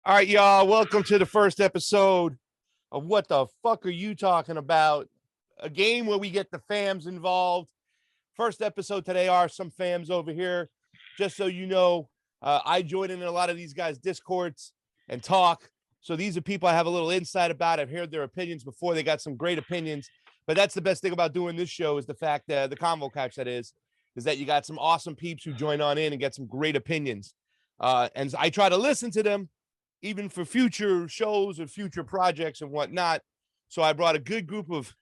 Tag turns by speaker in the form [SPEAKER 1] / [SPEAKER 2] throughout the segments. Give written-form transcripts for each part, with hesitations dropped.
[SPEAKER 1] All right, y'all. Welcome to the first episode of What the Fuck Are You Talking About? A game where we get the fams involved. First episode today are some fams over here. Just so you know, I join in a lot of these guys' discords and talk. So these are people I have a little insight about. I've heard their opinions before. They got some great opinions. But that's the best thing about doing this show is the fact that the Convo Couch, that is that you got some awesome peeps who join on in and get some great opinions. And I try to listen to them even for future shows or future projects and whatnot. So I brought a good group of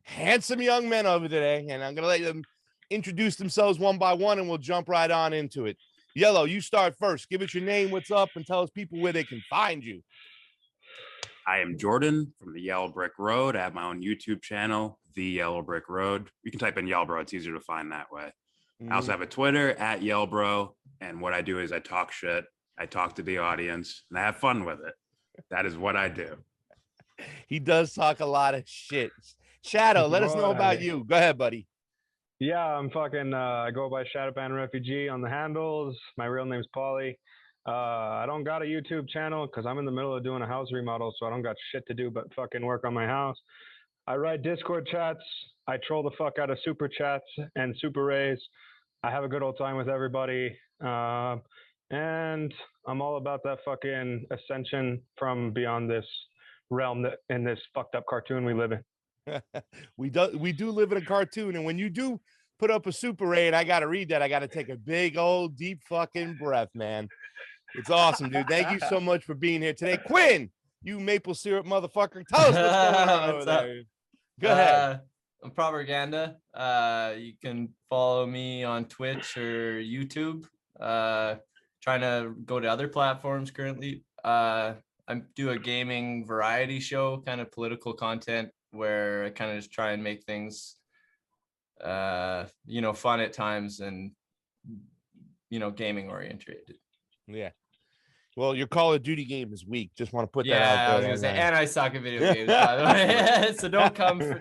[SPEAKER 1] handsome young men over today, and I'm going to let them introduce themselves one by one, and we'll jump right on into it. Yellow, you start first. Give us your name, what's up, and tell us people where they can find you.
[SPEAKER 2] I am Jordan from the Yellow Brick Road. I have my own YouTube channel, The Yellow Brick Road. You can type in Yellbro. It's easier to find that way. I also have a Twitter at Yellbro, and what I do is I talk shit. I talk to the audience, and I have fun with it. That is what I do.
[SPEAKER 1] He does talk a lot of shit. Shadow, let us know about you. Go ahead, buddy.
[SPEAKER 3] Yeah, I'm fucking, I go by Shadowban Refugee on the handles. My real name's Paulie. I don't got a YouTube channel because I'm in the middle of doing a house remodel, so I don't got shit to do but fucking work on my house. I write Discord chats. I troll the fuck out of super chats and super rays. I have a good old time with everybody. And I'm all about that fucking ascension from beyond this realm that in this fucked up cartoon we live in.
[SPEAKER 1] we do live in a cartoon, and when you do put up a super ray and I gotta read that, I gotta take a big old deep fucking breath, man. It's awesome, dude. Thank you so much for being here today. Quinn, you maple syrup motherfucker, tell us what's going on over there. Go ahead.
[SPEAKER 4] I'm Propaganda. You can follow me on Twitch or YouTube. Trying to go to other platforms currently. I do a gaming variety show, kind of political content, where I kind of just try and make things, fun at times and, gaming oriented.
[SPEAKER 1] Yeah. Well, your Call of Duty game is weak. Just want to put that out there.
[SPEAKER 4] I was gonna say, and I suck at video games, by the way. So don't come to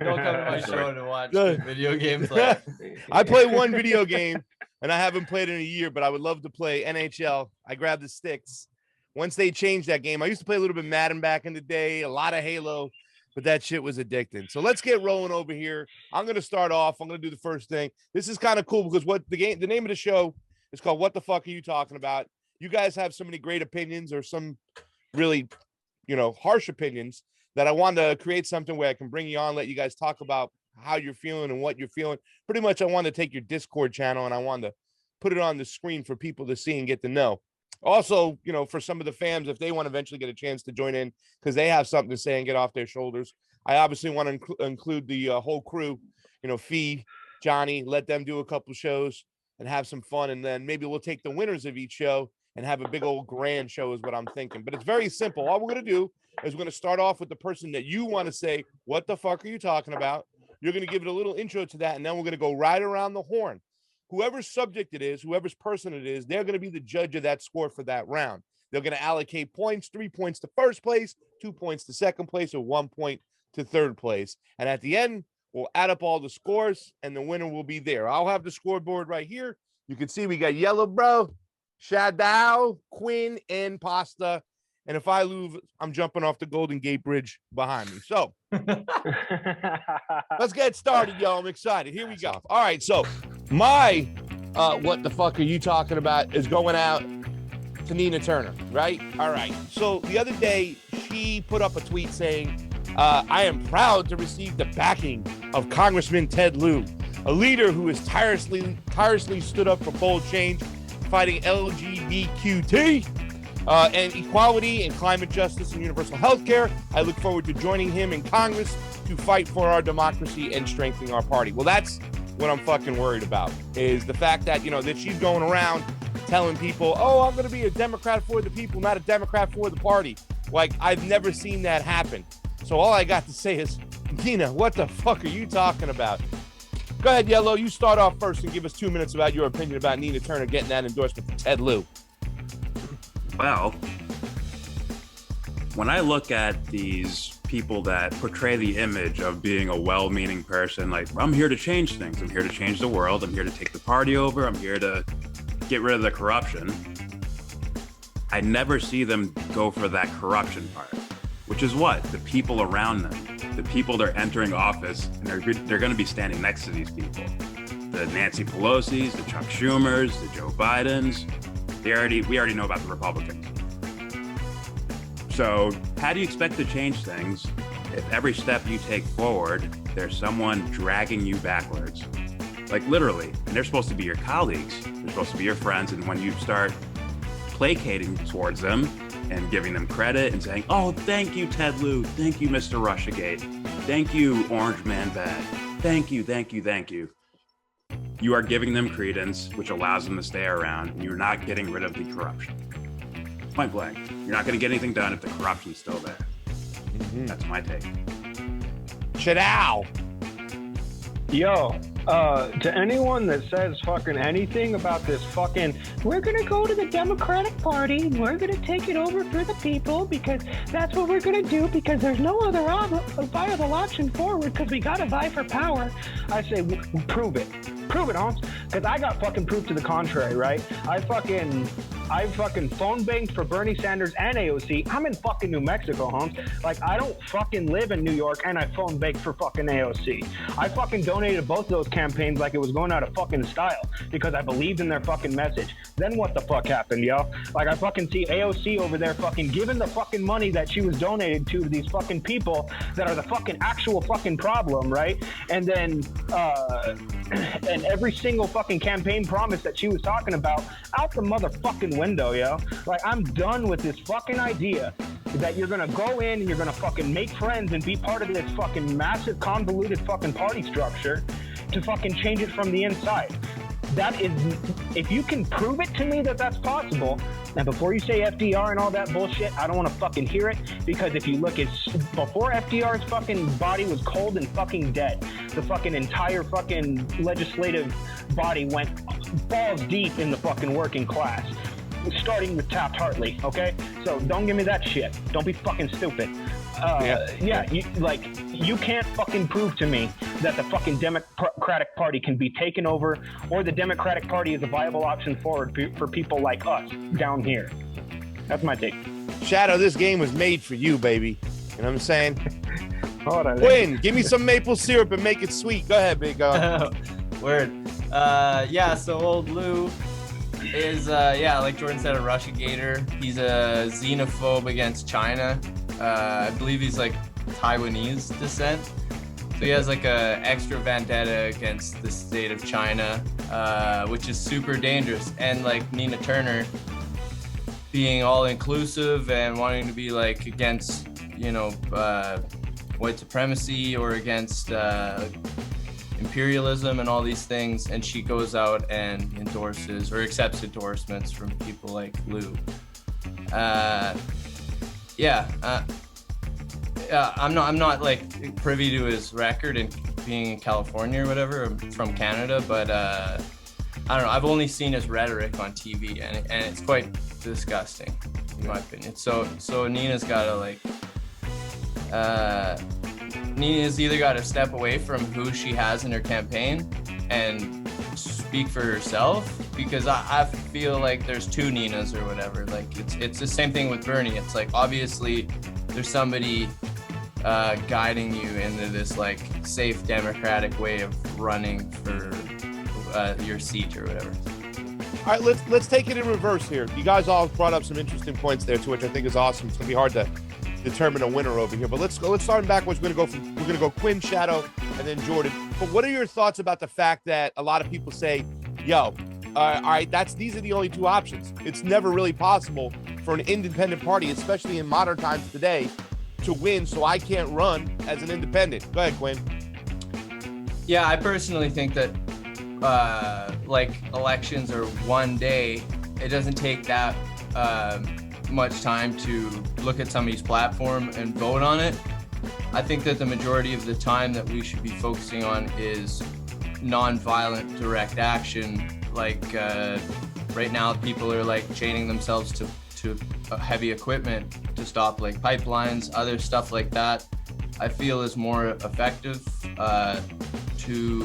[SPEAKER 4] my show to watch video game play.
[SPEAKER 1] I play one video game, and I haven't played in a year, but I would love to play NHL. I grabbed the sticks. Once they changed that game, I used to play a little bit Madden back in the day, a lot of Halo, but that shit was addicting. So let's get rolling over here. I'm going to start off. I'm going to do the first thing. This is kind of cool because the name of the show is called What the Fuck Are You Talking About? You guys have so many great opinions or some really, harsh opinions that I wanted to create something where I can bring you on, let you guys talk about how you're feeling and what you're feeling. Pretty much I want to take your Discord channel and I want to put it on the screen for people to see and get to know. Also, for some of the fans, if they want to eventually get a chance to join in because they have something to say and get off their shoulders, I obviously want to include the whole crew, Fee, Johnny, let them do a couple shows and have some fun. And then maybe we'll take the winners of each show and have a big old grand show is what I'm thinking. But it's very simple. All we're going to do is we're going to start off with the person that you want to say, what the fuck are you talking about? You're going to give it a little intro to that, and then we're going to go right around the horn. Whoever's subject it is, whoever's person it is, they're going to be the judge of that score for that round. They're going to allocate points, 3 points to first place, 2 points to second place, or 1 point to third place. And at the end, we'll add up all the scores, and the winner will be there. I'll have the scoreboard right here. You can see we got Yellow Bro, Shadow, Quinn, and Pasta. And if I lose, I'm jumping off the Golden Gate Bridge behind me. So let's get started, y'all. I'm excited. Here we go. All right. So my what the fuck are you talking about is going out to Nina Turner, right? All right. So the other day, she put up a tweet saying, I am proud to receive the backing of Congressman Ted Lieu, a leader who has tirelessly stood up for bold change, fighting LGBTQ and equality and climate justice and universal health care. I look forward to joining him in Congress to fight for our democracy and strengthening our party. Well, that's what I'm fucking worried about, is the fact that, that she's going around telling people, oh, I'm going to be a Democrat for the people, not a Democrat for the party. Like, I've never seen that happen. So all I got to say is, Nina, what the fuck are you talking about? Go ahead, Yellow. You start off first and give us 2 minutes about your opinion about Nina Turner getting that endorsement from Ted Lieu.
[SPEAKER 2] Well, when I look at these people that portray the image of being a well-meaning person, like, I'm here to change things. I'm here to change the world. I'm here to take the party over. I'm here to get rid of the corruption. I never see them go for that corruption part, which is what? The people around them, the people they're entering office, and they're going to be standing next to these people. The Nancy Pelosi's, the Chuck Schumers, the Joe Bidens. We already know about the Republicans. So how do you expect to change things if every step you take forward, there's someone dragging you backwards? Like literally, and they're supposed to be your colleagues. They're supposed to be your friends. And when you start placating towards them and giving them credit and saying, oh, thank you, Ted Lieu. Thank you, Mr. Russiagate. Thank you, Orange Man Bad. Thank you, thank you, thank you. You are giving them credence, which allows them to stay around, and you're not getting rid of the corruption. Point blank. You're not going to get anything done if the corruption's still there. Mm-hmm. That's my take.
[SPEAKER 1] Shadow.
[SPEAKER 3] Yo, to anyone that says fucking anything about this fucking, we're gonna go to the Democratic Party and we're gonna take it over for the people because that's what we're gonna do because there's no other viable option forward because we gotta vie for power. I say, prove it. Prove it, Holmes. Because I got fucking proof to the contrary, right? I fucking phone banged for Bernie Sanders and AOC. I'm in fucking New Mexico, Holmes. Like, I don't fucking live in New York, and I phone banged for fucking AOC. I fucking donated both those campaigns like it was going out of fucking style because I believed in their fucking message. Then what the fuck happened, yo? Like, I fucking see AOC over there fucking giving the fucking money that she was donated to these fucking people that are the fucking actual fucking problem, right? And then, and every single fucking campaign promise that she was talking about out the motherfucking window, yo. Like, I'm done with this fucking idea that you're gonna go in and you're gonna fucking make friends and be part of this fucking massive convoluted fucking party structure to fucking change it from the inside. That is, if you can prove it to me that that's possible, and before you say FDR and all that bullshit, I don't want to fucking hear it, because if you look at, before FDR's fucking body was cold and fucking dead, the fucking entire fucking legislative body went balls deep in the fucking working class, starting with Taft-Hartley, okay? So don't give me that shit. Don't be fucking stupid. You can't fucking prove to me that the fucking Democratic Party can be taken over, or the Democratic Party is a viable option forward for people like us down here. That's my take.
[SPEAKER 1] Shadow, this game was made for you, baby. You know what I'm saying? Quinn, give me some maple syrup and make it sweet. Go ahead, big guy.
[SPEAKER 4] Word. So old Lou is, like Jordan said, a Russiagator. He's a xenophobe against China. I believe he's like Taiwanese descent. So he has like a extra vendetta against the state of China, which is super dangerous. And like Nina Turner being all inclusive and wanting to be like against, white supremacy or against imperialism and all these things. And she goes out and endorses or accepts endorsements from people like Lou. I'm not like privy to his record and being in California or whatever. I'm from Canada, but I don't know. I've only seen his rhetoric on TV, and it's quite disgusting, in my opinion. So Nina's gotta Nina's either got to step away from who she has in her campaign and speak for herself, because I feel like there's two Ninas or whatever. Like it's the same thing with Bernie. It's like obviously there's somebody guiding you into this like safe democratic way of running for your seat or whatever.
[SPEAKER 1] All right, let's take it in reverse here. You guys all brought up some interesting points there, too, which I think is awesome. It's gonna be hard to determine a winner over here, but let's start backwards. We're gonna go Quinn, Shadow, and then Jordan. But what are your thoughts about the fact that a lot of people say, yo, all right, these are the only two options. It's never really possible for an independent party, especially in modern times today, to win, so I can't run as an independent. Go ahead, Quinn.
[SPEAKER 4] Yeah, I personally think that elections are one day. It doesn't take that much time to look at somebody's platform and vote on it. I think that the majority of the time that we should be focusing on is non-violent direct action. Like right now, people are like chaining themselves to heavy equipment to stop like pipelines, other stuff like that. I feel is more effective to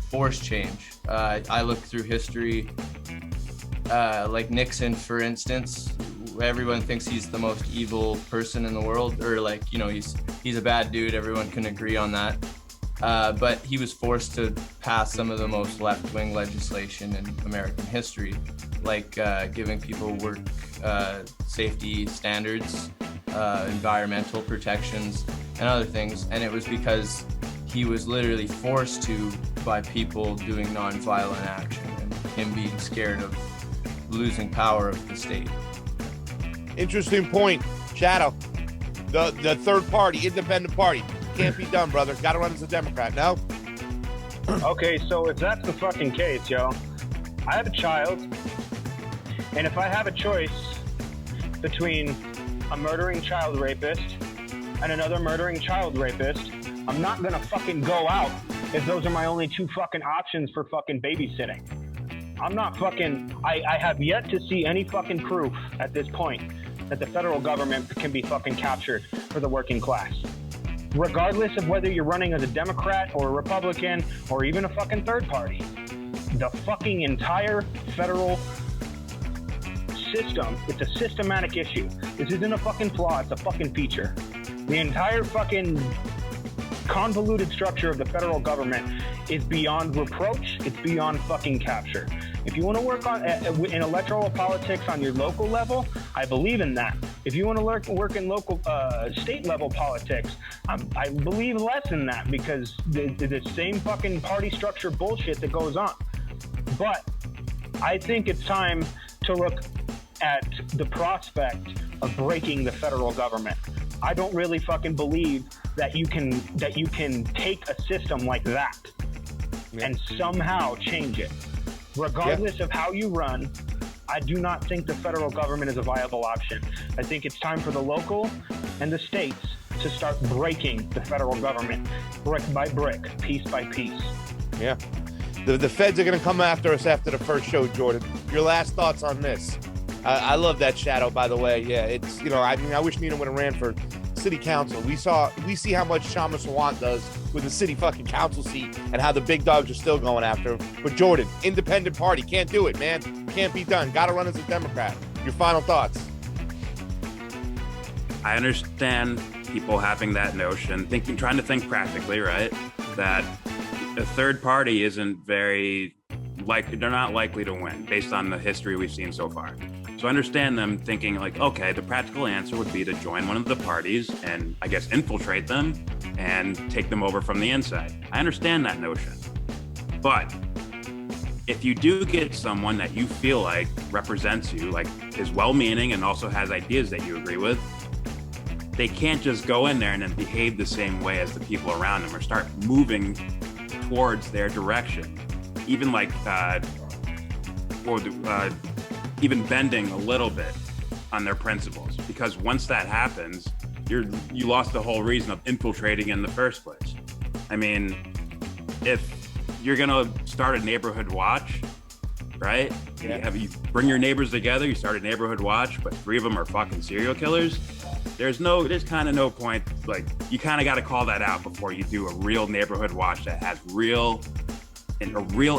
[SPEAKER 4] force change. I look through history, like Nixon, for instance, everyone thinks he's the most evil person in the world, or like, you know, he's a bad dude. Everyone can agree on that. But he was forced to pass some of the most left-wing legislation in American history, like giving people work safety standards, environmental protections, and other things. And it was because he was literally forced to by people doing nonviolent action and him being scared of losing power of the state.
[SPEAKER 1] Interesting point, Shadow. The third party, independent party, can't be done, brother. Got to run as a Democrat. No.
[SPEAKER 3] Okay, so if that's the fucking case, yo, I have a child, and if I have a choice between a murdering child rapist and another murdering child rapist, I'm not gonna fucking go out if those are my only two fucking options for fucking babysitting. I'm not fucking, I have yet to see any fucking proof at this point that the federal government can be fucking captured for the working class. Regardless of whether you're running as a Democrat or a Republican or even a fucking third party, the fucking entire federal system, it's a systematic issue. This isn't a fucking flaw, it's a fucking feature. The entire fucking convoluted structure of the federal government is beyond reproach, it's beyond fucking capture. If you want to work on in electoral politics on your local level, I believe in that. If you want to work in local state level politics, I believe less in that, because the same fucking party structure bullshit that goes on. But I think it's time to look at the prospect of breaking the federal government. I don't really fucking believe that you can take a system like that and somehow change it. Regardless of how you run, I do not think the federal government is a viable option. I think it's time for the local and the states to start breaking the federal government, brick by brick, piece by piece.
[SPEAKER 1] Yeah. The feds are going to come after us after the first show, Jordan. Your last thoughts on this? I love that, Shadow, by the way. Yeah, it's, you know, I mean, I wish Nina would have ran for city council. We see how much Shama Sawant does with the city fucking council seat and how the big dogs are still going after him. But Jordan, independent party, can't do it, man. Can't be done. Got to run as a Democrat. Your final thoughts?
[SPEAKER 2] I understand people having that notion, trying to think practically, right? That a third party isn't very likely, they're not likely to win based on the history we've seen so far. So I understand them thinking like, okay, the practical answer would be to join one of the parties and I guess infiltrate them and take them over from the inside. I understand that notion. But if you do get someone that you feel like represents you, like is well-meaning and also has ideas that you agree with, they can't just go in there and then behave the same way as the people around them or start moving towards their direction. Even like, even bending a little bit on their principles, because once that happens, you lost the whole reason of infiltrating in the first place. I mean, if you're gonna start a neighborhood watch, right? Yeah. You bring your neighbors together, you start a neighborhood watch, but 3 of them are fucking serial killers. There's kind of no point. Like, you kind of got to call that out before you do a real neighborhood watch that has a real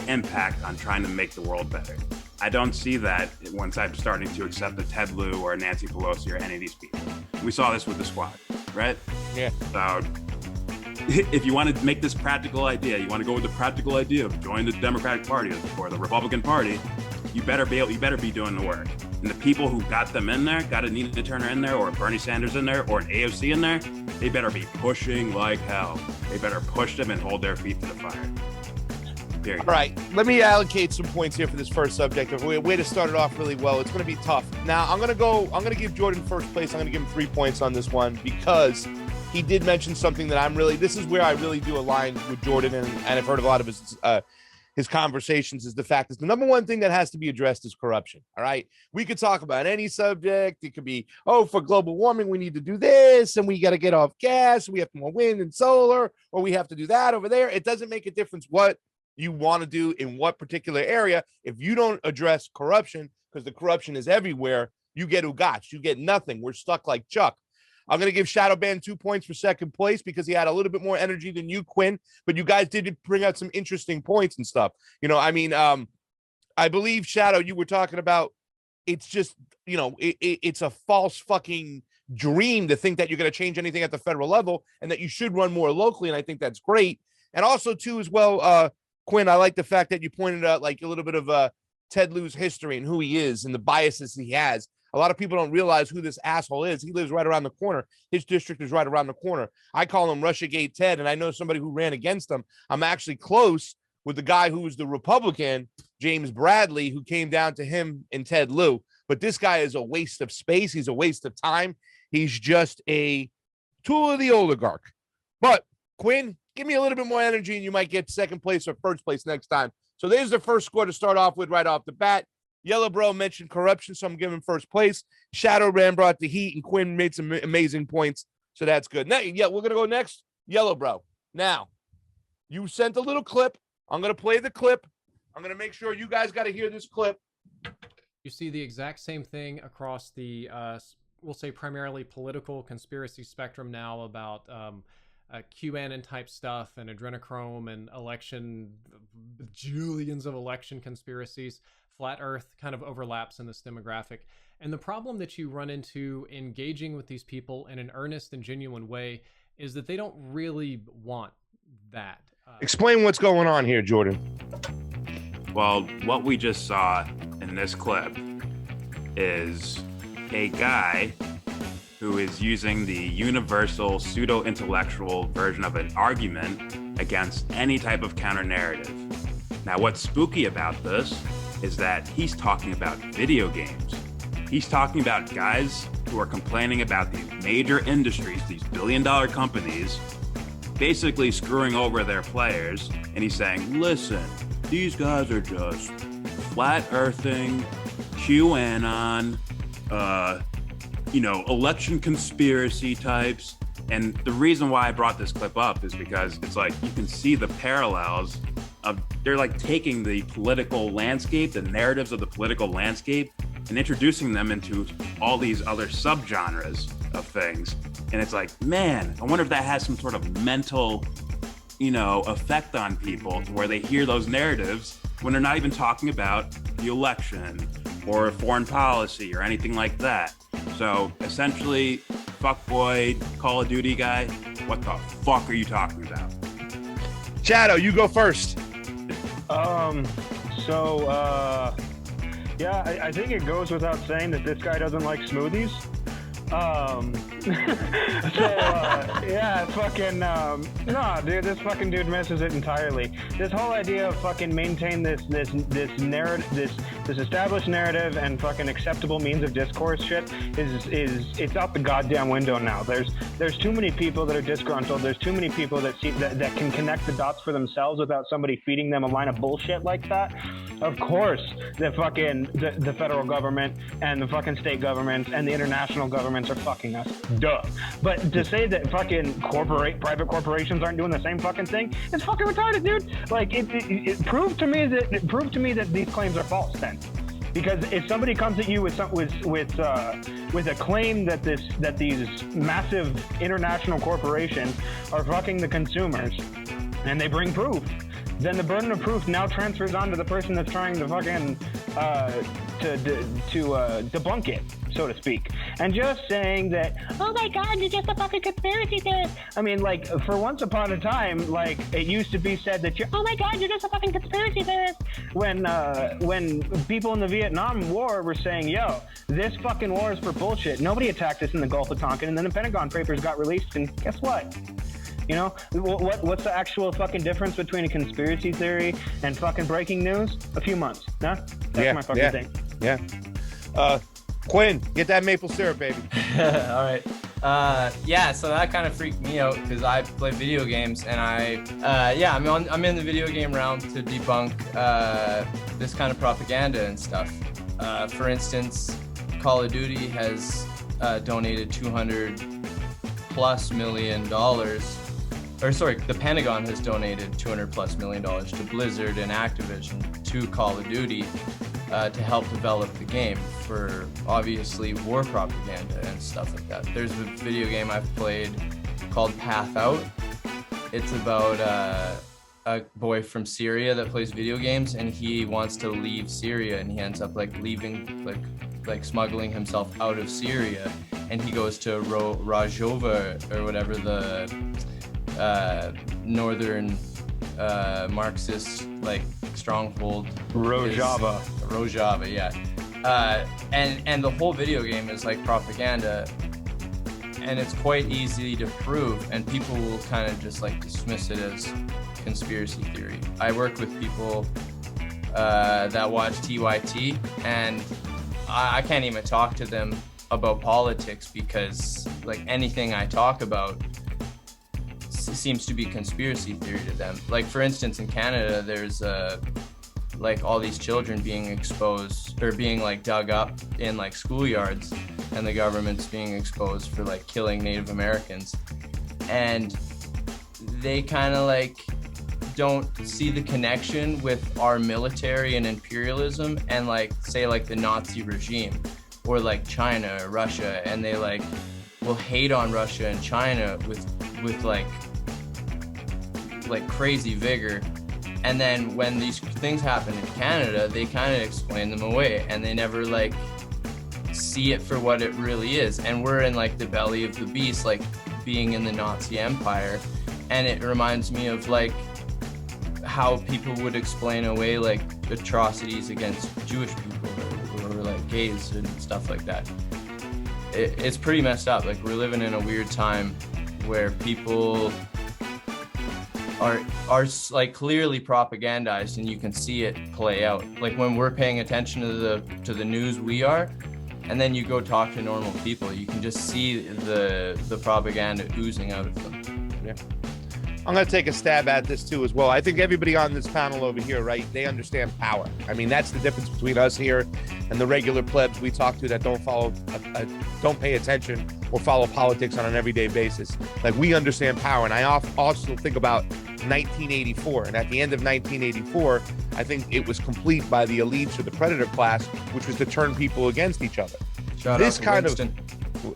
[SPEAKER 2] impact on trying to make the world better. I don't see that once I'm starting to accept a Ted Lieu or a Nancy Pelosi or any of these people. We saw this with the squad, right?
[SPEAKER 1] Yeah.
[SPEAKER 2] So if you want to make this practical idea, you want to go with the practical idea of join the Democratic Party or the Republican Party, you better be doing the work. And the people who got them in there, got a Nina Turner in there or a Bernie Sanders in there or an AOC in there, they better be pushing like hell. They better push them and hold their feet to the fire. Period.
[SPEAKER 1] All right, let me allocate some points here for this first subject. Way to start it off really well. It's going to be tough. Now, I'm going to give Jordan first place. I'm going to give him 3 points on this one because he did mention something that this is where I really do align with Jordan, and I've heard a lot of his conversations, is the fact is the number one thing that has to be addressed is corruption. All right. We could talk about any subject. It could be, for global warming, we need to do this and we got to get off gas. We have more wind and solar, or we have to do that over there. It doesn't make a difference what you want to do in what particular area. If you don't address corruption, because the corruption is everywhere, you get ugotch. You get nothing. We're stuck like Chuck. I'm going to give Shadowban 2 points for second place because he had a little bit more energy than you, Quinn, but you guys did bring out some interesting points and stuff. You know, I mean, I believe, Shadow, you were talking about, it's just, it's a false fucking dream to think that you're going to change anything at the federal level and that you should run more locally. And I think that's great. And also too, as well, Quinn, I like the fact that you pointed out like a little bit of Ted Lieu's history and who he is and the biases he has. A lot of people don't realize who this asshole is. He lives right around the corner. His district is right around the corner. I call him Russiagate Ted, and I know somebody who ran against him. I'm actually close with the guy who was the Republican, James Bradley, who came down to him and Ted Lieu. But this guy is a waste of space. He's a waste of time. He's just a tool of the oligarch. But Quinn, give me a little bit more energy and you might get second place or first place next time. So there's the first score to start off with right off the bat. Yellow Bro mentioned corruption, so I'm giving first place. Shadow Ram brought the heat, and Quinn made some amazing points, so that's good. Now, yeah, we're going to go next. Yellow Bro. Now, you sent a little clip. I'm going to play the clip. I'm going to make sure you guys got to hear this clip.
[SPEAKER 5] You see the exact same thing across the, we'll say, primarily political conspiracy spectrum now about QAnon type stuff and adrenochrome and election, jillions of election conspiracies. Flat Earth kind of overlaps in this demographic. And the problem that you run into engaging with these people in an earnest and genuine way is that they don't really want that.
[SPEAKER 1] Explain what's going on here, Jordan.
[SPEAKER 2] Well, what we just saw in this clip is a guy who is using the universal pseudo-intellectual version of an argument against any type of counter-narrative. Now, what's spooky about this is that he's talking about video games. He's talking about guys who are complaining about these major industries, these billion-dollar companies, basically screwing over their players. And he's saying, listen, these guys are just flat-earthing, QAnon, election conspiracy types. And the reason why I brought this clip up is because it's like you can see the parallels of they're like taking the political landscape, the narratives of the political landscape, and introducing them into all these other subgenres of things. And it's like, man, I wonder if that has some sort of mental, effect on people to where they hear those narratives when they're not even talking about the election or foreign policy or anything like that. So essentially, fuckboy Call of Duty guy, what the fuck are you talking about?
[SPEAKER 1] Shadow, you go first.
[SPEAKER 3] I think it goes without saying that this guy doesn't like smoothies. Dude, this fucking dude misses it entirely. This whole idea of fucking maintain this narrative, this established narrative and fucking acceptable means of discourse shit it's out the goddamn window now. There's too many people that are disgruntled. There's too many people that can connect the dots for themselves without somebody feeding them a line of bullshit like that. Of course, the federal government and the fucking state governments and the international governments are fucking us. Duh. But to say that fucking private corporations aren't doing the same fucking thing, it's fucking retarded, dude. Like it proved to me that these claims are false then. Because if somebody comes at you with a claim that these massive international corporations are fucking the consumers, and they bring proof, then the burden of proof now transfers on to the person that's trying to fucking debunk it, so to speak. And just saying that, oh my God, you're just a fucking conspiracy theorist. I mean, like, for once upon a time, like, it used to be said that oh my God, you're just a fucking conspiracy theorist. When people in the Vietnam War were saying, yo, this fucking war is for bullshit. Nobody attacked us in the Gulf of Tonkin, and then the Pentagon Papers got released, and guess what? What's the actual fucking difference between a conspiracy theory and fucking breaking news? A few months, no? That's my fucking thing.
[SPEAKER 1] Yeah. Quinn, get that maple syrup, baby.
[SPEAKER 4] All right. So that kind of freaked me out because I play video games and I'm in the video game realm to debunk this kind of propaganda and stuff. For instance, Call of Duty has donated $200+ million. The Pentagon has donated $200+ million to Blizzard and Activision to Call of Duty to help develop the game for obviously war propaganda and stuff like that. There's a video game I've played called Path Out. It's about a boy from Syria that plays video games and he wants to leave Syria and he ends up like leaving, like like smuggling himself out of Syria, and he goes to Rojava or whatever, the northern Marxist like stronghold. Rojava, yeah. And the whole video game is like propaganda, and it's quite easy to prove, and people will kind of just like dismiss it as conspiracy theory. I work with people that watch TYT, and I can't even talk to them about politics because like anything I talk about seems to be conspiracy theory to them. Like for instance, in Canada, there's like all these children being exposed or being like dug up in like schoolyards, and the government's being exposed for like killing Native Americans, and they kind of like don't see the connection with our military and imperialism and like say like the Nazi regime or like China or Russia, and they like will hate on Russia and China with like crazy vigor. And then when these things happen in Canada, they kind of explain them away, and they never like see it for what it really is. And we're in like the belly of the beast, like being in the Nazi Empire. And it reminds me of like how people would explain away like atrocities against Jewish people or like gays and stuff like that. It's pretty messed up. Like we're living in a weird time where people are like clearly propagandized, and you can see it play out. Like when we're paying attention to the news, we are, and then you go talk to normal people, you can just see the propaganda oozing out of them.
[SPEAKER 1] Yeah. I'm going to take a stab at this too as well. I think everybody on this panel over here, right, they understand power. I mean, that's the difference between us here and the regular plebs we talk to that don't pay attention or follow politics on an everyday basis. Like we understand power. And I also think about 1984. And at the end of 1984, I think it was complete by the elites or the predator class, which was to turn people against each other.
[SPEAKER 4] Shout out to Winston.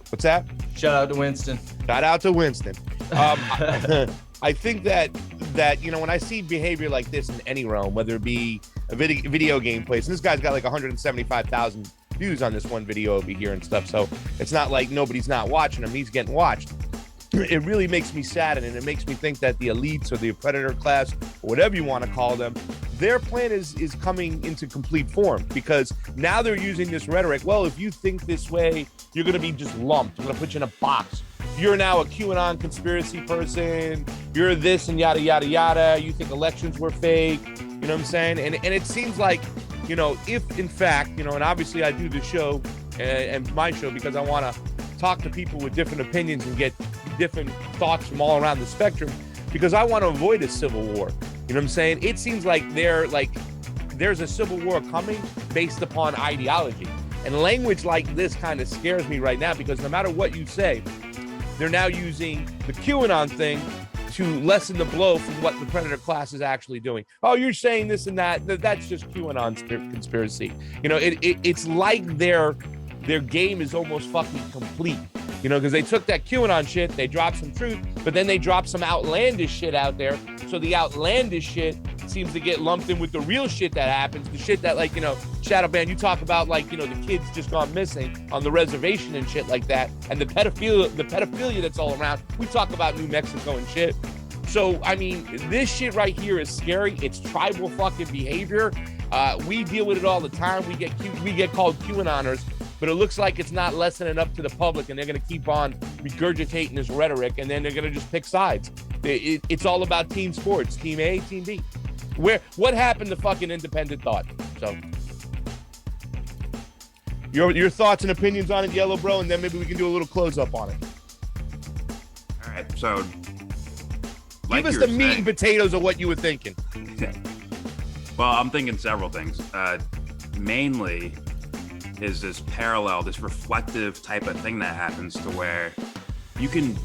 [SPEAKER 1] What's that?
[SPEAKER 4] Shout out to Winston.
[SPEAKER 1] Shout out to Winston. I think that you know, when I see behavior like this in any realm, whether it be a video game place, and this guy's got like 175,000 views on this one video over here and stuff, so it's not like nobody's not watching him, he's getting watched. It really makes me saddened, and it makes me think that the elites or the predator class, or whatever you want to call them, their plan is coming into complete form, because now they're using this rhetoric. Well, if you think this way, you're going to be just lumped. I'm going to put you in a box. You're now a QAnon conspiracy person. You're this and yada, yada, yada. You think elections were fake. You know what I'm saying? And it seems like, you know, if in fact, you know, and obviously I do the show and my show because I want to talk to people with different opinions and get different thoughts from all around the spectrum, because I want to avoid a civil war. You know what I'm saying? It seems like there's a civil war coming based upon ideology. And language like this kind of scares me right now, because no matter what you say, they're now using the QAnon thing to lessen the blow from what the predator class is actually doing. Oh, you're saying this and that. That's just QAnon conspiracy. You know, it's like their game is almost fucking complete. You know, because they took that QAnon shit, they dropped some truth, but then they dropped some outlandish shit out there. So the outlandish shit seems to get lumped in with the real shit that happens, the shit that, like, you know, Shadow Band, you talk about, like, you know, the kids just gone missing on the reservation and shit like that, and the pedophilia that's all around. We talk about New Mexico and shit. So, I mean, this shit right here is scary. It's tribal fucking behavior. We deal with it all the time. We get called QAnoners, but it looks like it's not lessening up to the public, and they're going to keep on regurgitating this rhetoric, and then they're going to just pick sides. It's all about team sports, team A, team B. What happened to fucking independent thought? So your thoughts and opinions on it, Yellow Bro, and then maybe we can do a little close up on it.
[SPEAKER 2] All right, so
[SPEAKER 1] give us the meat and potatoes of what you were thinking.
[SPEAKER 2] Well, I'm thinking several things. Mainly is this parallel, this reflective type of thing that happens to where you can,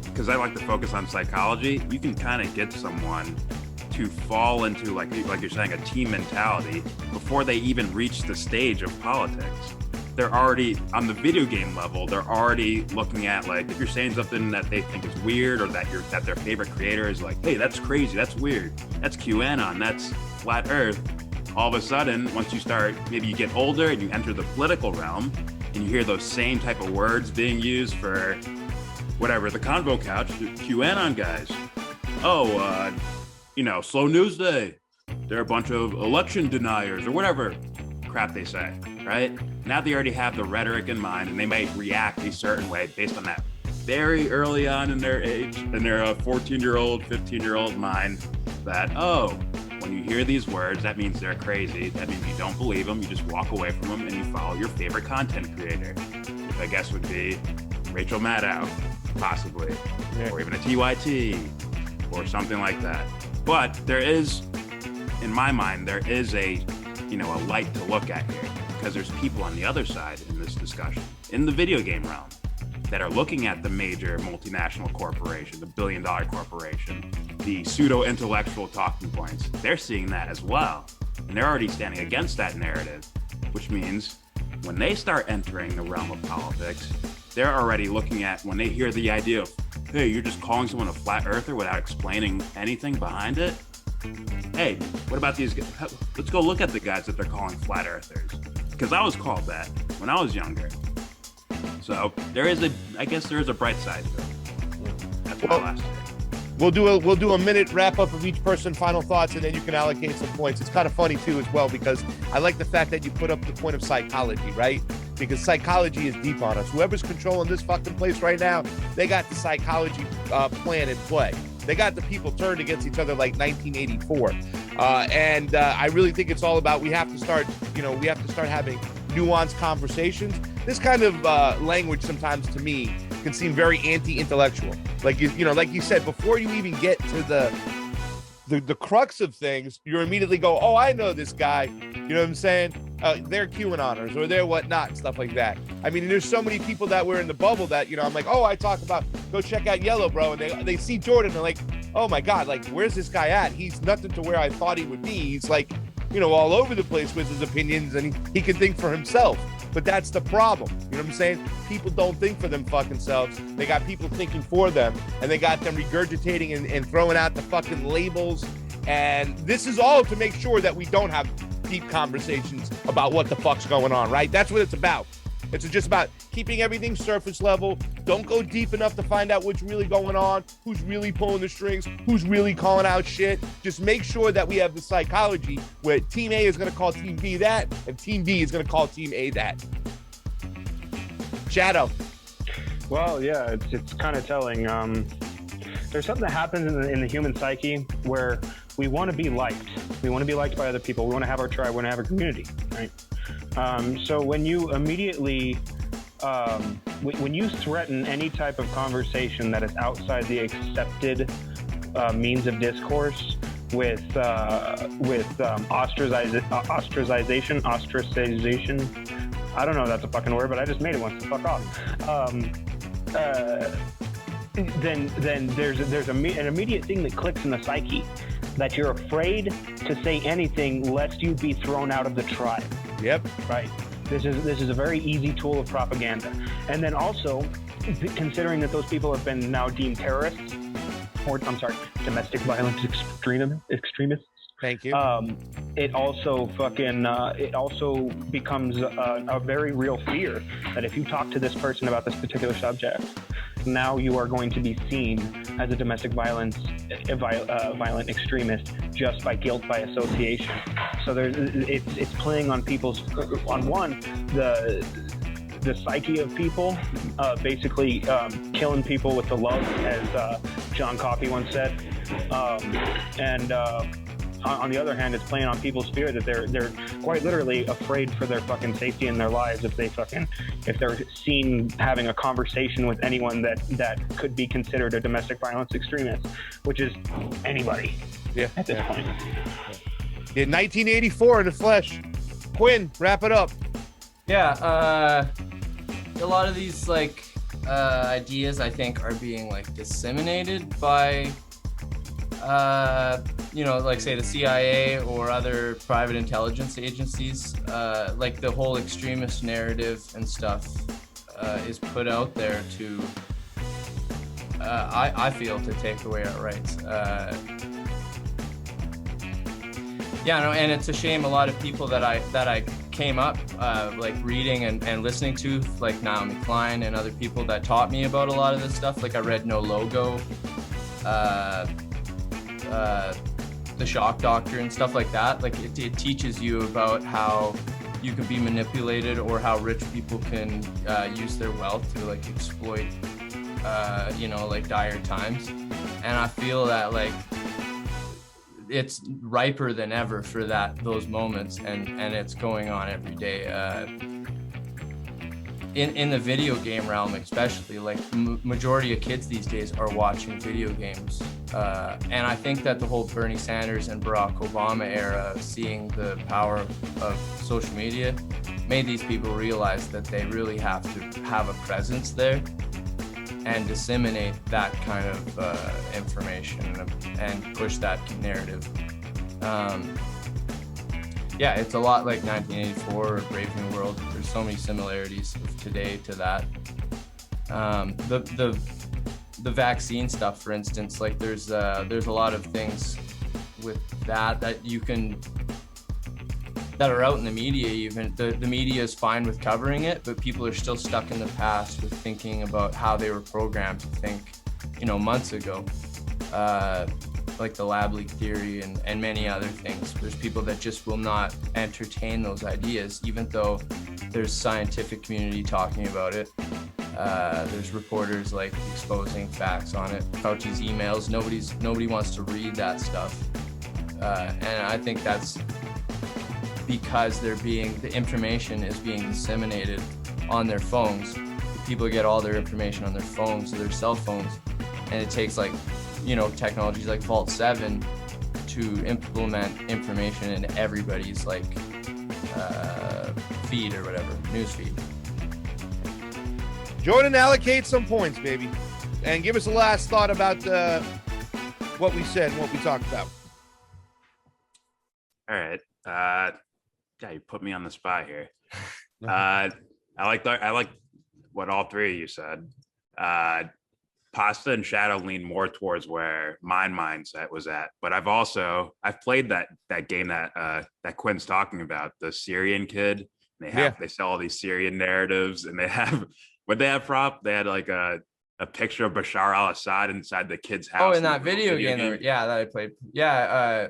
[SPEAKER 2] because I like to focus on psychology, you can kind of get someone to fall into, like you're saying, a team mentality before they even reach the stage of politics. They're already on the video game level. They're already looking at, like, if you're saying something that they think is weird, or that their favorite creator is like, hey, that's crazy, that's weird, that's QAnon, that's flat Earth. all of a sudden, once you start, maybe you get older and you enter the political realm and you hear those same type of words being used for whatever, the Convo Couch, the QAnon guys. Oh, slow news day. They're a bunch of election deniers or whatever crap they say, right? Now they already have the rhetoric in mind and they might react a certain way based on that very early on in their age, in their 14-year-old, 15-year-old mind that, oh, when you hear these words, that means they're crazy. That means you don't believe them. You just walk away from them and you follow your favorite content creator, which I guess would be Rachel Maddow, possibly, or even a TYT or something like that. But there is, in my mind, there is a light to look at here, because there's people on the other side in this discussion, in the video game realm, that are looking at the major multinational corporation, the billion-dollar corporation, the pseudo-intellectual talking points. They're seeing that as well, and they're already standing against that narrative, which means when they start entering the realm of politics, they're already looking at, when they hear the idea of, hey, you're just calling someone a flat earther without explaining anything behind it. Hey, what about these guys? Let's go look at the guys that they're calling flat earthers, because I was called that when I was younger. So there is a bright side to it. That's my last thing.
[SPEAKER 1] We'll do a minute wrap up of each person, final thoughts, and then you can allocate some points. It's kind of funny too as well, because I like the fact that you put up the point of psychology, right? Because psychology is deep on us. Whoever's controlling this fucking place right now, they got the psychology plan in play. They got the people turned against each other like 1984. And I really think it's all about, we have to start having nuanced conversations. This kind of language sometimes to me can seem very anti-intellectual. Like you said, before you even get to the crux of things, you immediately go, oh, I know this guy. You know what I'm saying? They're QAnoners or they're whatnot, stuff like that. I mean, there's so many people that were in the bubble that, I'm like, oh, I talk about, go check out Yellow, bro. And they see Jordan, they're like, oh my God, like, where's this guy at? He's nothing to where I thought he would be. He's like, all over the place with his opinions, and he can think for himself. But that's the problem. You know what I'm saying? People don't think for them fucking selves. They got people thinking for them, and they got them regurgitating and throwing out the fucking labels. And this is all to make sure that we don't have deep conversations about what the fuck's going on, right? That's what it's about. It's just about keeping everything surface level. Don't go deep enough to find out what's really going on, who's really pulling the strings, who's really calling out shit. Just make sure that we have the psychology where Team A is going to call Team B that, and Team B is going to call Team A that. Shadow.
[SPEAKER 3] Well, yeah, it's kind of telling. There's something that happens in the human psyche where we want to be liked. We want to be liked by other people. We want to have our tribe. We want to have our community, right? So when you immediately, when you threaten any type of conversation that is outside the accepted means of discourse with ostracization, I don't know if that's a fucking word, but I just made it once, so fuck off. Then there's an immediate thing that clicks in the psyche that you're afraid to say anything lest you be thrown out of the tribe.
[SPEAKER 1] Yep.
[SPEAKER 3] Right. This is a very easy tool of propaganda. And then also, considering that those people have been now deemed terrorists, or domestic violence extremists.
[SPEAKER 1] Thank you.
[SPEAKER 3] It also becomes a very real fear that if you talk to this person about this particular subject, now you are going to be seen as a domestic violent extremist just by guilt by association. So it's playing on people's, the psyche of people, basically killing people with the love, as John Coffey once said, and on the other hand, it's playing on people's fear that they're quite literally afraid for their fucking safety in their lives if they're seen having a conversation with anyone that could be considered a domestic violence extremist, which is anybody.
[SPEAKER 1] Yeah.
[SPEAKER 3] At this point.
[SPEAKER 1] In 1984 in the flesh. Quinn, wrap it up.
[SPEAKER 4] Yeah. A lot of these ideas I think are being disseminated by say the CIA or other private intelligence agencies, the whole extremist narrative and stuff is put out there to, I feel, to take away our rights. Yeah, no, and it's a shame a lot of people that I came up like reading and listening to, like Naomi Klein and other people that taught me about a lot of this stuff. Like I read No Logo, The Shock Doctor and stuff like that. Like it teaches you about how you can be manipulated, or how rich people can use their wealth to like exploit, you know, like dire times. And I feel that like it's riper than ever for those moments, and it's going on every day. In the video game realm especially, like majority of kids these days are watching video games. And I think that the whole Bernie Sanders and Barack Obama era, seeing the power of social media, made these people realize that they really have to have a presence there and disseminate that kind of information and push that narrative. Yeah, it's a lot like 1984 or Brave New World. There's so many similarities of today to that. The vaccine stuff, for instance, like there's a lot of things with that you can, that are out in the media. Even the media is fine with covering it, but people are still stuck in the past with thinking about how they were programmed to think, you know, months ago. Like the lab leak theory and many other things. There's people that just will not entertain those ideas, even though there's scientific community talking about it. There's reporters like exposing facts on it. Fauci's emails, nobody wants to read that stuff. And I think that's because the information is being disseminated on their phones. People get all their information on their phones, their cell phones, and it takes like, you know, technologies like Vault 7 to implement information in everybody's like feed or whatever, news feed.
[SPEAKER 1] Jordan, allocate some points, baby, and give us a last thought about what we said and what we talked about.
[SPEAKER 2] All right. Yeah, you put me on the spot here. I like what all three of you said. Pasta and Shadow lean more towards where my mindset was at, but I've played that game that Quinn's talking about, the Syrian kid. They sell all these Syrian narratives, and they have prop. They had like a picture of Bashar al-Assad inside the kid's house.
[SPEAKER 4] Oh, in that video game. That I played. Yeah.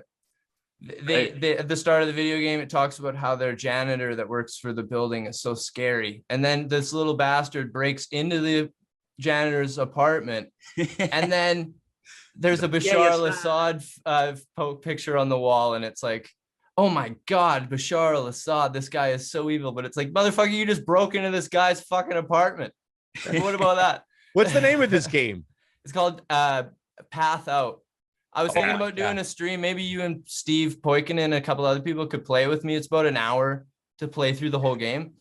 [SPEAKER 4] They at the start of the video game, it talks about how their janitor that works for the building is so scary, and then this little bastard breaks into the janitor's apartment, and then there's a Bashar al-Assad picture on the wall, and it's like, oh my god, Bashar al-Assad, this guy is so evil. But it's like, motherfucker, you just broke into this guy's fucking apartment. Like, what about that?
[SPEAKER 1] What's the name of this game?
[SPEAKER 4] It's called Path Out. I was thinking about doing a stream. Maybe you and Steve Poikinen and a couple other people could play with me. It's about an hour to play through the whole game,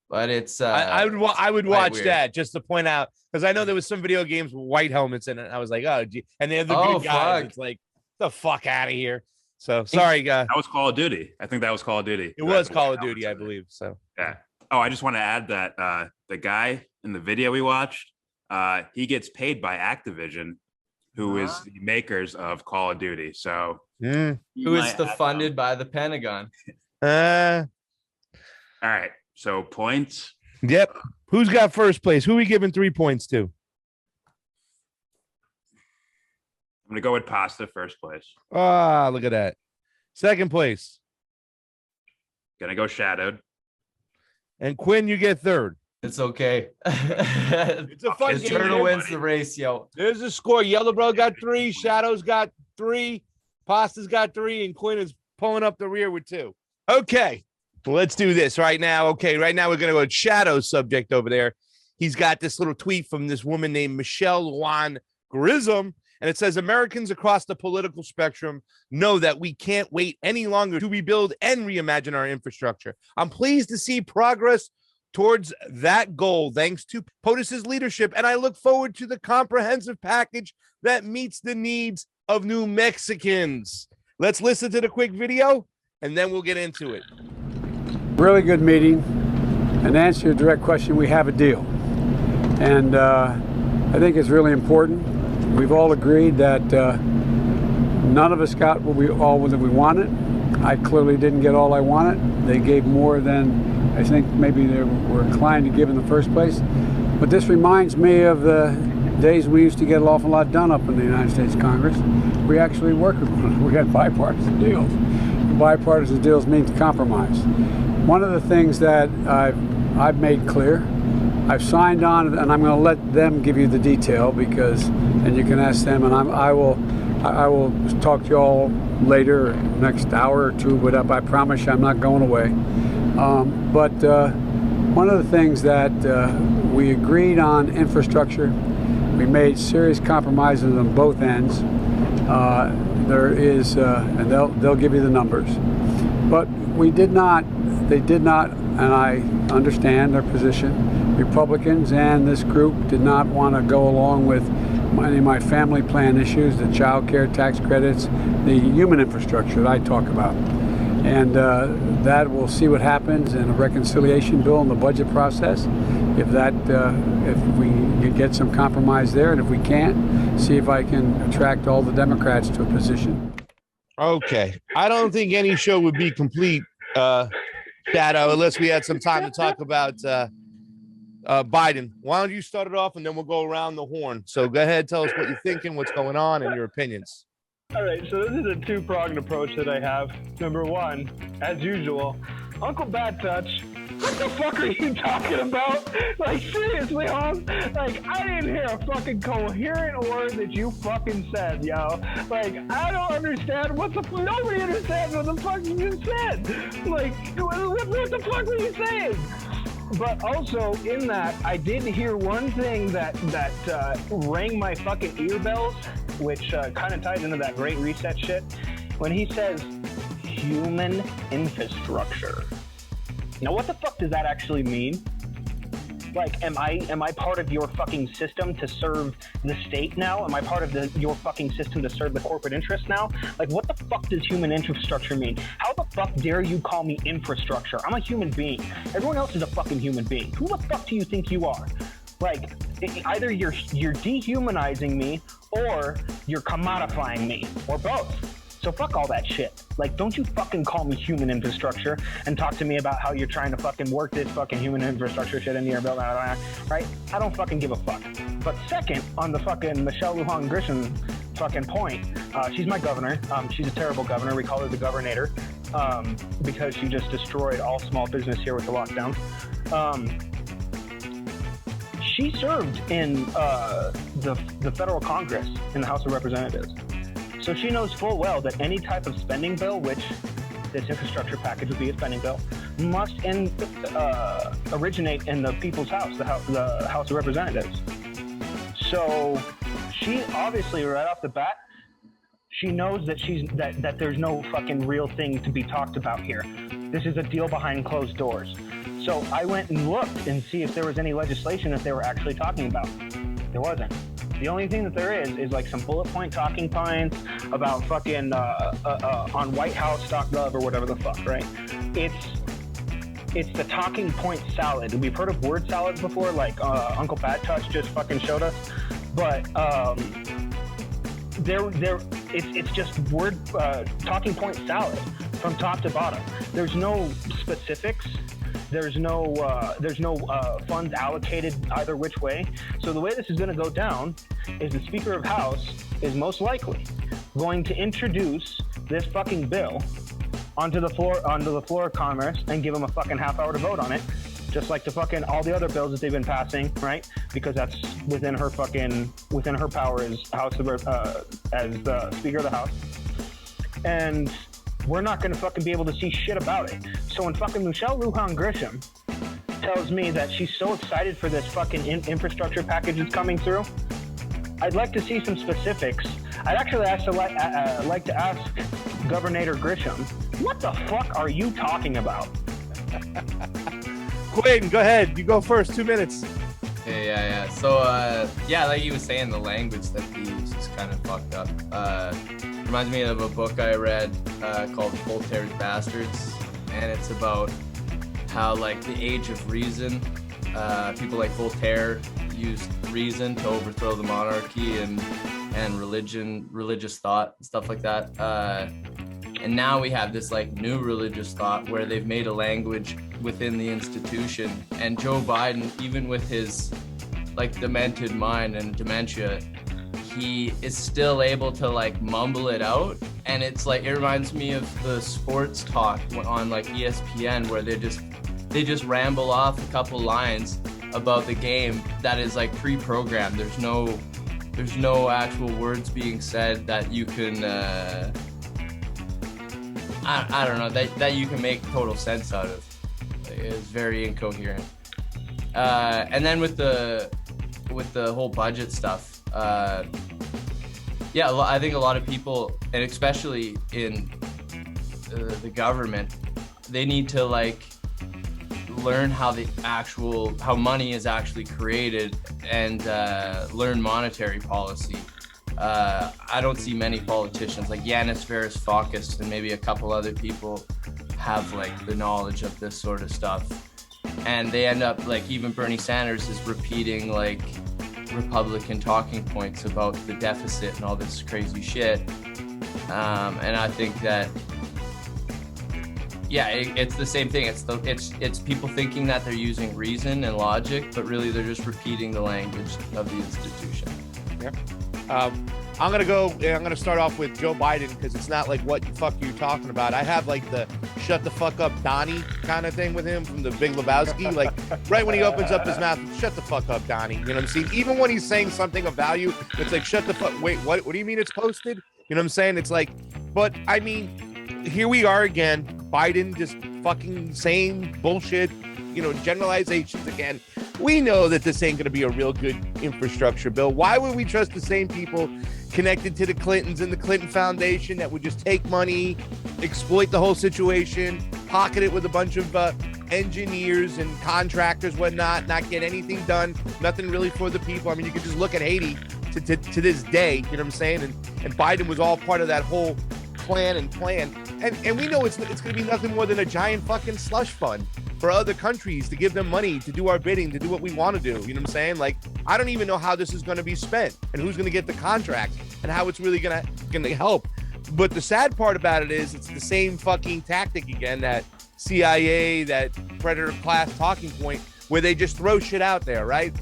[SPEAKER 4] but it's
[SPEAKER 1] I would watch that just to point out, because I know there was some video games with white helmets in it. And I was like, oh, gee. And they're the good guys. It's like, the fuck out of here. So sorry, guys.
[SPEAKER 2] That was Call of Duty. I think that was Call of Duty.
[SPEAKER 1] It was Call of Duty, I believe. So
[SPEAKER 2] yeah. Oh, I just want to add that the guy in the video we watched, he gets paid by Activision, who is the makers of Call of Duty. So
[SPEAKER 4] who is funded by the Pentagon.
[SPEAKER 1] All
[SPEAKER 2] right. So points.
[SPEAKER 1] Yep. Who's got first place? Who are we giving 3 points to?
[SPEAKER 2] I'm going to go with Pasta first place.
[SPEAKER 1] Ah, look at that. Second place.
[SPEAKER 2] Going to go Shadowed.
[SPEAKER 1] And Quinn, you get third.
[SPEAKER 4] It's okay.
[SPEAKER 1] It's a fun game.
[SPEAKER 4] Turtle wins the race, yo.
[SPEAKER 1] There's a score. Yellow Bro got 3. Shadow's got 3. Pasta's got 3. And Quinn is pulling up the rear with 2. Okay. Well, let's do this right now. Okay. Right now, we're going to go to Shadow's subject over there. He's got this little tweet from this woman named Michelle Juan Grissom. And it says, Americans across the political spectrum know that we can't wait any longer to rebuild and reimagine our infrastructure. I'm pleased to see progress towards that goal, thanks to POTUS's leadership, and I look forward to the comprehensive package that meets the needs of New Mexicans. Let's listen to the quick video, and then we'll get into it.
[SPEAKER 6] Really good meeting, and to answer your direct question, we have a deal. And I think it's really important. We've all agreed that none of us got what we wanted, I clearly didn't get all I wanted. They gave more than I think maybe they were inclined to give in the first place. But this reminds me of the days we used to get an awful lot done up in the United States Congress. We actually worked with one another. We had bipartisan deals. Bipartisan deals means compromise. One of the things that I've made clear, I've signed on, and I'm going to let them give you the detail and you can ask them, and I will talk to you all later, next hour or two, but I promise you I'm not going away. But one of the things that we agreed on infrastructure, we made serious compromises on both ends. There is, and they'll give you the numbers, but they did not, and I understand their position. Republicans and this group did not want to go along with any of my family plan issues, the child care tax credits, the human infrastructure that I talk about. And that we'll see what happens in a reconciliation bill in the budget process. If we can get some compromise there, and if we can't, see if I can attract all the Democrats to a position.
[SPEAKER 1] Okay. I don't think any show would be complete, Shadow, unless we had some time to talk about Biden. Why don't you start it off, and then we'll go around the horn. So go ahead, tell us what you're thinking, what's going on, and your opinions.
[SPEAKER 3] All right, so this is a two-pronged approach that I have. Number one, as usual, Uncle Bad Touch. What the fuck are you talking about? Like, seriously, Hans? Like, I didn't hear a fucking coherent word that you fucking said, yo. Like, I don't understand nobody understands what the fuck you just said. Like, what the fuck were you saying? But also, in that, I did hear one thing that rang my fucking earbells, which kind of ties into that Great Reset shit, when he says, human infrastructure. Now, what the fuck does that actually mean? Like, am I part of your fucking system to serve the state now? Am I part of your fucking system to serve the corporate interest now? Like, what the fuck does human infrastructure mean? How the fuck dare you call me infrastructure? I'm a human being. Everyone else is a fucking human being. Who the fuck do you think you are? Like, either you're dehumanizing me, or you're commodifying me, or both. So fuck all that shit. Like, don't you fucking call me human infrastructure and talk to me about how you're trying to fucking work this fucking human infrastructure shit into your bill, right? I don't fucking give a fuck. But second, on the fucking Michelle Lujan Grisham fucking point, she's my governor. She's a terrible governor. We call her the governator because she just destroyed all small business here with the lockdown. She served in the federal Congress in the House of Representatives. So she knows full well that any type of spending bill, which this infrastructure package would be a spending bill, must originate in the people's house, the House of Representatives. So she obviously, right off the bat, she knows that that there's no fucking real thing to be talked about here. This is a deal behind closed doors. So I went and looked and see if there was any legislation that they were actually talking about. There wasn't. The only thing that there is like some bullet point talking points about fucking on WhiteHouse.gov or whatever the fuck, right? It's the talking point salad. We've heard of word salads before, like Uncle Bad Touch just fucking showed us, but it's just word talking point salad from top to bottom. There's no specifics. There's no funds allocated either which way. So the way this is going to go down is the Speaker of House is most likely going to introduce this fucking bill onto the floor of Commerce and give them a fucking half hour to vote on it, just like the fucking all the other bills that they've been passing, right? Because that's within her power as as the Speaker of the House. And we're not going to fucking be able to see shit about it. So when fucking Michelle Lujan Grisham tells me that she's so excited for this fucking infrastructure package that's coming through, I'd like to see some specifics. I'd actually like to ask Governor Grisham, what the fuck are you talking about?
[SPEAKER 1] Quinn, go ahead. You go first. 2 minutes.
[SPEAKER 4] Yeah. So, like you was saying, the language that they use is kind of fucked up. Reminds me of a book I read called Voltaire's Bastards, and it's about how, like, the age of reason, people like Voltaire used reason to overthrow the monarchy and religious thought and stuff like that. And now we have this like new religious thought where they've made a language within the institution. And Joe Biden, even with his like demented mind and dementia, he is still able to like mumble it out. And it's like, it reminds me of the sports talk on like ESPN where they just ramble off a couple lines about the game that is like pre-programmed. There's no actual words being said that you can I don't know, that you can make total sense out of. It's very incoherent. And then with the whole budget stuff, yeah, I think a lot of people, and especially in the government, they need to like learn how money is actually created and learn monetary policy. I don't see many politicians like Yanis Varoufakis and maybe a couple other people have like the knowledge of this sort of stuff, and they end up like, even Bernie Sanders is repeating like Republican talking points about the deficit and all this crazy shit, and I think that it's the same thing. It's people thinking that they're using reason and logic, but really they're just repeating the language of the institution.
[SPEAKER 1] Yeah. I'm gonna start off with Joe Biden because it's not like what the fuck you're talking about. I have like the shut the fuck up Donnie kind of thing with him from the Big Lebowski. Like right when he opens up his mouth, shut the fuck up, Donnie. You know what I'm saying? Even when he's saying something of value, it's like shut the fuck. Wait, what do you mean it's posted? You know what I'm saying? It's like, but I mean, here we are again. Biden just fucking saying bullshit, generalizations again. We know that this ain't going to be a real good infrastructure bill. Why would we trust the same people connected to the Clintons and the Clinton Foundation that would just take money, exploit the whole situation, pocket it with a bunch of engineers and contractors, whatnot, not get anything done, nothing really for the people? I mean, you can just look at Haiti to this day, you know what I'm saying? And Biden was all part of that whole plan. And we know it's going to be nothing more than a giant fucking slush fund for other countries to give them money to do our bidding, to do what we want to do. You know what I'm saying? Like, I don't even know how this is going to be spent and who's going to get the contracts and how it's really going to help. But the sad part about it is it's the same fucking tactic again, that CIA, that predator class talking point where they just throw shit out there, right?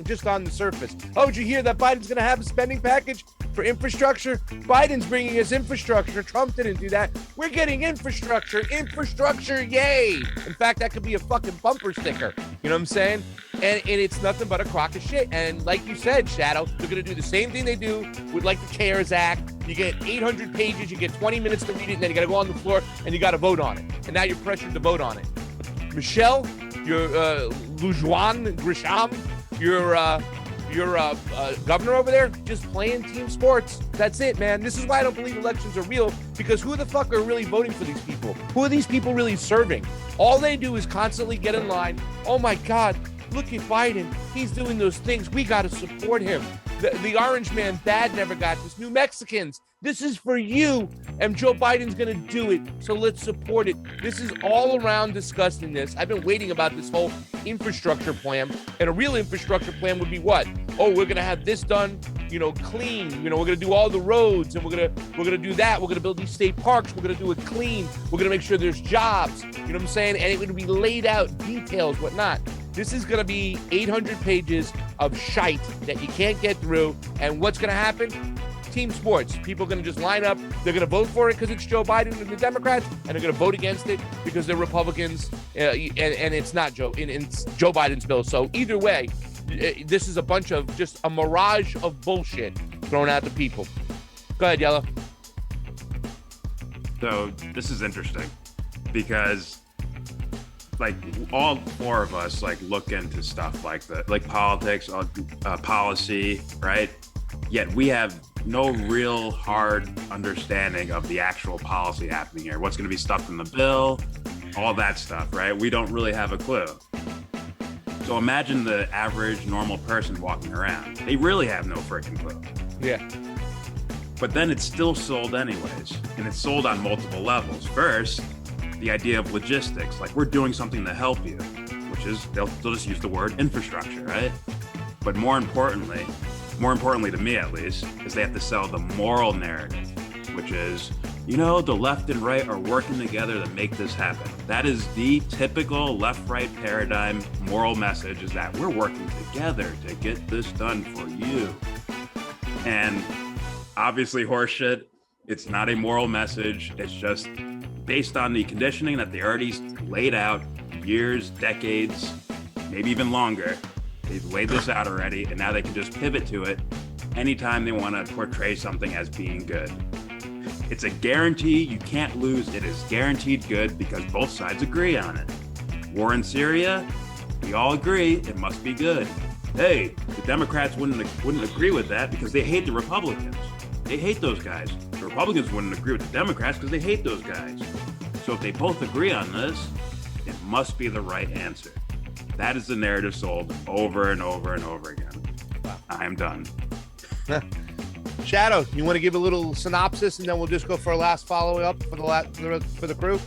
[SPEAKER 1] Just on the surface. Oh, did you hear that Biden's going to have a spending package for infrastructure? Biden's bringing us infrastructure. Trump didn't do that. We're getting infrastructure, yay. In fact, that could be a fucking bumper sticker. You know what I'm saying? And it's nothing but a crock of shit. And like you said, Shadow, they're going to do the same thing they do with like the CARES Act. You get 800 pages, you get 20 minutes to read it, and then you got to go on the floor and you got to vote on it. And now you're pressured to vote on it. Michelle, you're Lujuan Grisham, you're governor over there, just playing team sports. That's it, man. This is why I don't believe elections are real, because who the fuck are really voting for these people? Who are these people really serving? All they do is constantly get in line. Oh my God, look at Biden. He's doing those things. We got to support him. The orange man bad never got this. New Mexicans, this is for you. And Joe Biden's going to do it. So let's support it. This is all around disgustingness. I've been waiting about this whole infrastructure plan. And a real infrastructure plan would be what? Oh, we're going to have this done, clean. We're going to do all the roads, and we're going to do that. We're going to build these state parks. We're going to do it clean. We're going to make sure there's jobs. You know what I'm saying? And it would be laid out, details, whatnot. This is going to be 800 pages of shite that you can't get through. And what's going to happen? Team sports. People are going to just line up. They're going to vote for it because it's Joe Biden and the Democrats, and they're going to vote against it because they're Republicans, and it's not Joe. It's Joe Biden's bill. So either way, this is a bunch of just a mirage of bullshit thrown at the people. Go ahead, Yellow.
[SPEAKER 2] So this is interesting because like all four of us like look into stuff like that, like politics, policy, right? Yet we have no real hard understanding of the actual policy happening here. What's going to be stuffed in the bill, all that stuff, right? We don't really have a clue. So imagine the average normal person walking around. They really have no freaking clue.
[SPEAKER 1] Yeah.
[SPEAKER 2] But then it's still sold anyways, and it's sold on multiple levels. First, the idea of logistics, like we're doing something to help you, which is, they'll just use the word infrastructure, right? But more importantly to me at least, is they have to sell the moral narrative, which is you know, the left and right are working together to make this happen. That is the typical left-right paradigm moral message, is that we're working together to get this done for you. And obviously horseshit. It's not a moral message. It's just based on the conditioning that they already laid out years, decades, maybe even longer. They've laid this out already, and now they can just pivot to it anytime they want to portray something as being good. It's a guarantee. You can't lose. It is guaranteed good because both sides agree on it. War in Syria, we all agree it must be good. Hey, the Democrats wouldn't agree with that because they hate the Republicans. They hate those guys. The Republicans wouldn't agree with the Democrats because they hate those guys. So if they both agree on this, it must be the right answer. That is the narrative sold over and over and over again. Wow. I am done.
[SPEAKER 1] Shadow, you want to give a little synopsis, and then we'll just go for a last follow-up for the crew?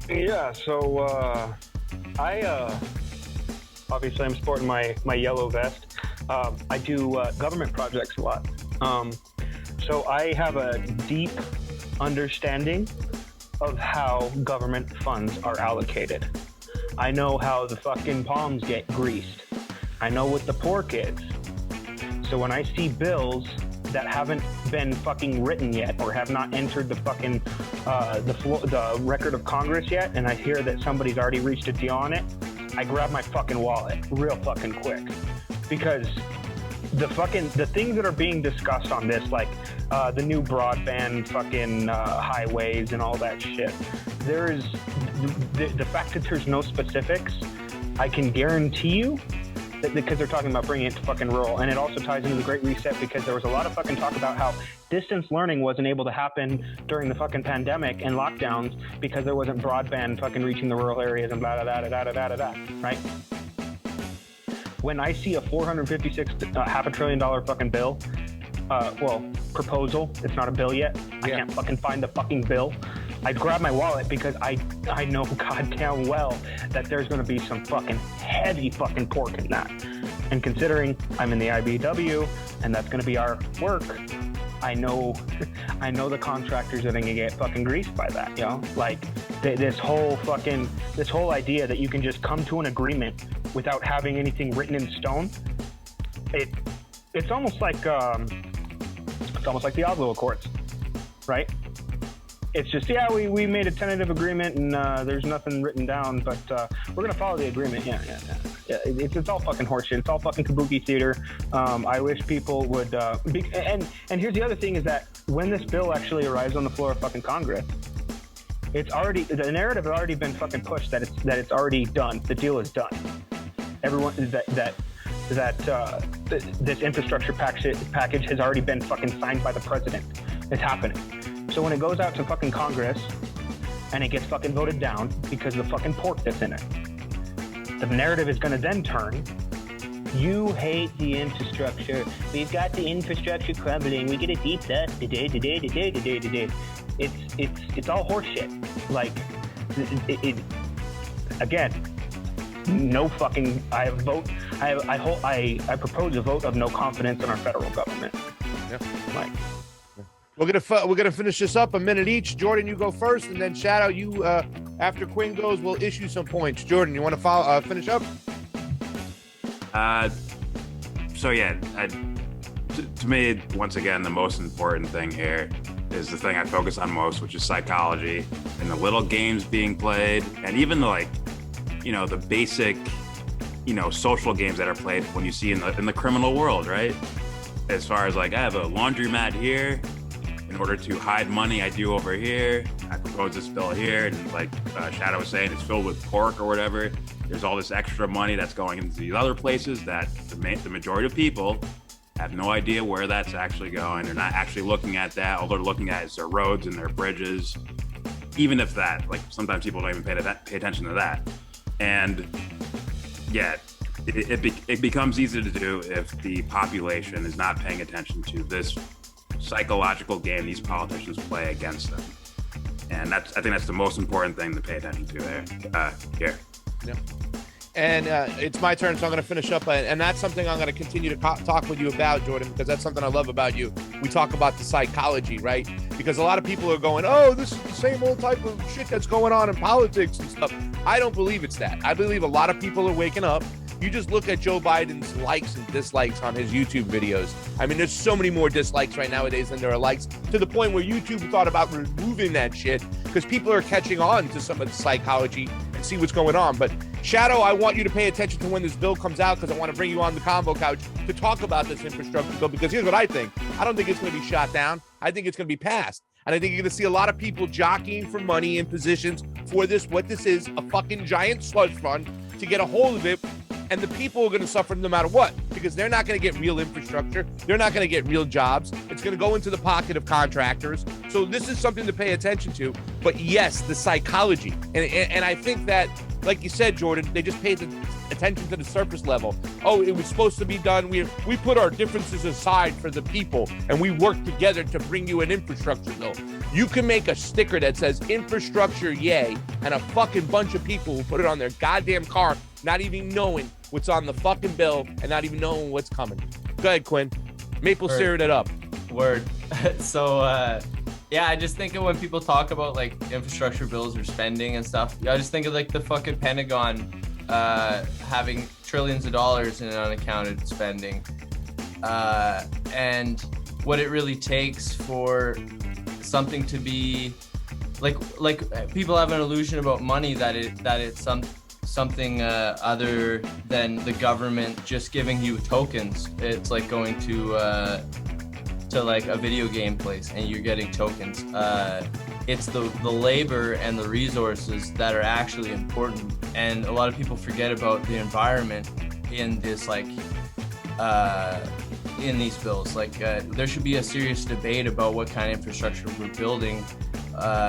[SPEAKER 3] Yeah, so I obviously I'm sporting my yellow vest. I do government projects a lot. So I have a deep understanding of how government funds are allocated. I know how the fucking palms get greased. I know what the pork is. So when I see bills that haven't been fucking written yet or have not entered the fucking the record of Congress yet, and I hear that somebody's already reached a deal on it, I grab my fucking wallet real fucking quick, because the things that are being discussed on this, like the new broadband fucking highways and all that shit, there is the fact that there's no specifics. I can guarantee you that, because they're talking about bringing it to fucking rural, and it also ties into the Great Reset, because there was a lot of fucking talk about how distance learning wasn't able to happen during the fucking pandemic and lockdowns because there wasn't broadband fucking reaching the rural areas and blah blah blah blah blah blah blah, right? When I see a $456 half $1 trillion fucking bill, proposal, it's not a bill yet. Yeah. I can't fucking find the fucking bill. I grab my wallet because I know goddamn well that there's going to be some fucking heavy fucking pork in that. And considering I'm in the IBW and that's going to be our work, I know the contractors are going to get fucking greased by that, you know? Like this whole idea that you can just come to an agreement without having anything written in stone. It's almost like the Oslo Accords, right? It's just, yeah, we made a tentative agreement and there's nothing written down, but we're gonna follow the agreement. Yeah. It's all fucking horseshit. It's all fucking kabuki theater. I wish people would. And here's the other thing, is that when this bill actually arrives on the floor of fucking Congress, the narrative has already been fucking pushed that it's already done. The deal is done. Everyone that this infrastructure package has already been fucking signed by the president. It's happening. So when it goes out to fucking Congress and it gets fucking voted down because of the fucking pork that's in it, the narrative is going to then turn, you hate the infrastructure. We've got the infrastructure crumbling. We get a D plus. It's all horseshit. Like, again, no fucking. I propose a vote of no confidence in our federal government.
[SPEAKER 1] Yeah.
[SPEAKER 3] Like,
[SPEAKER 1] we're gonna finish this up a minute each. Jordan, you go first, and then Shadow, you after Quinn goes, we'll issue some points. Jordan, you want to finish up?
[SPEAKER 2] So yeah, to me, once again, the most important thing here is the thing I focus on most, which is psychology and the little games being played, and even the basic, social games that are played when you see in the criminal world, right? As far as like, I have a laundromat here. In order to hide money I do over here, I propose this bill here, and like Shadow was saying, it's filled with pork or whatever. There's all this extra money that's going into these other places that the majority of people have no idea where that's actually going. They're not actually looking at that. All they're looking at is their roads and their bridges. Even if that, like, sometimes people don't even pay attention to that. And yeah, it becomes easy to do if the population is not paying attention to this psychological game these politicians play against them. And I think that's the most important thing to pay attention to here.
[SPEAKER 1] Yeah. And it's my turn, so I'm going to finish up. And that's something I'm going to continue to talk with you about, Jordan, because that's something I love about you. We talk about the psychology, right? Because a lot of people are going, oh, this is the same old type of shit that's going on in politics and stuff. I don't believe it's that. I believe a lot of people are waking up. You just look at Joe Biden's likes and dislikes on his YouTube videos. I mean, there's so many more dislikes right nowadays than there are likes, to the point where YouTube thought about removing that shit because people are catching on to some of the psychology and see what's going on. But Shadow, I want you to pay attention to when this bill comes out, because I want to bring you on the Convo Couch to talk about this infrastructure bill, because here's what I think. I don't think it's going to be shot down. I think it's going to be passed. And I think you're going to see a lot of people jockeying for money in positions for this, what this is, a fucking giant slush fund to get a hold of it. And the people are going to suffer no matter what, because they're not going to get real infrastructure. They're not going to get real jobs. It's going to go into the pocket of contractors. So this is something to pay attention to. But yes, the psychology. And I think that, like you said, Jordan, they just paid attention to the surface level. Oh, it was supposed to be done. We put our differences aside for the people, and we work together to bring you an infrastructure bill. You can make a sticker that says infrastructure yay, and a fucking bunch of people will put it on their goddamn car, not even knowing what's on the fucking bill and not even knowing what's coming. Go ahead, Quinn. Maple syrup it up.
[SPEAKER 4] Word. So, yeah, I just think of when people talk about like infrastructure bills or spending and stuff, I just think of like the fucking Pentagon having trillions of dollars in unaccounted spending. And what it really takes for something to be like people have an illusion about money that it's something other than the government just giving you tokens. It's like going to like a video game place and you're getting tokens. It's the labor and the resources that are actually important, and a lot of people forget about the environment in this, like in these bills. Like there should be a serious debate about what kind of infrastructure we're building,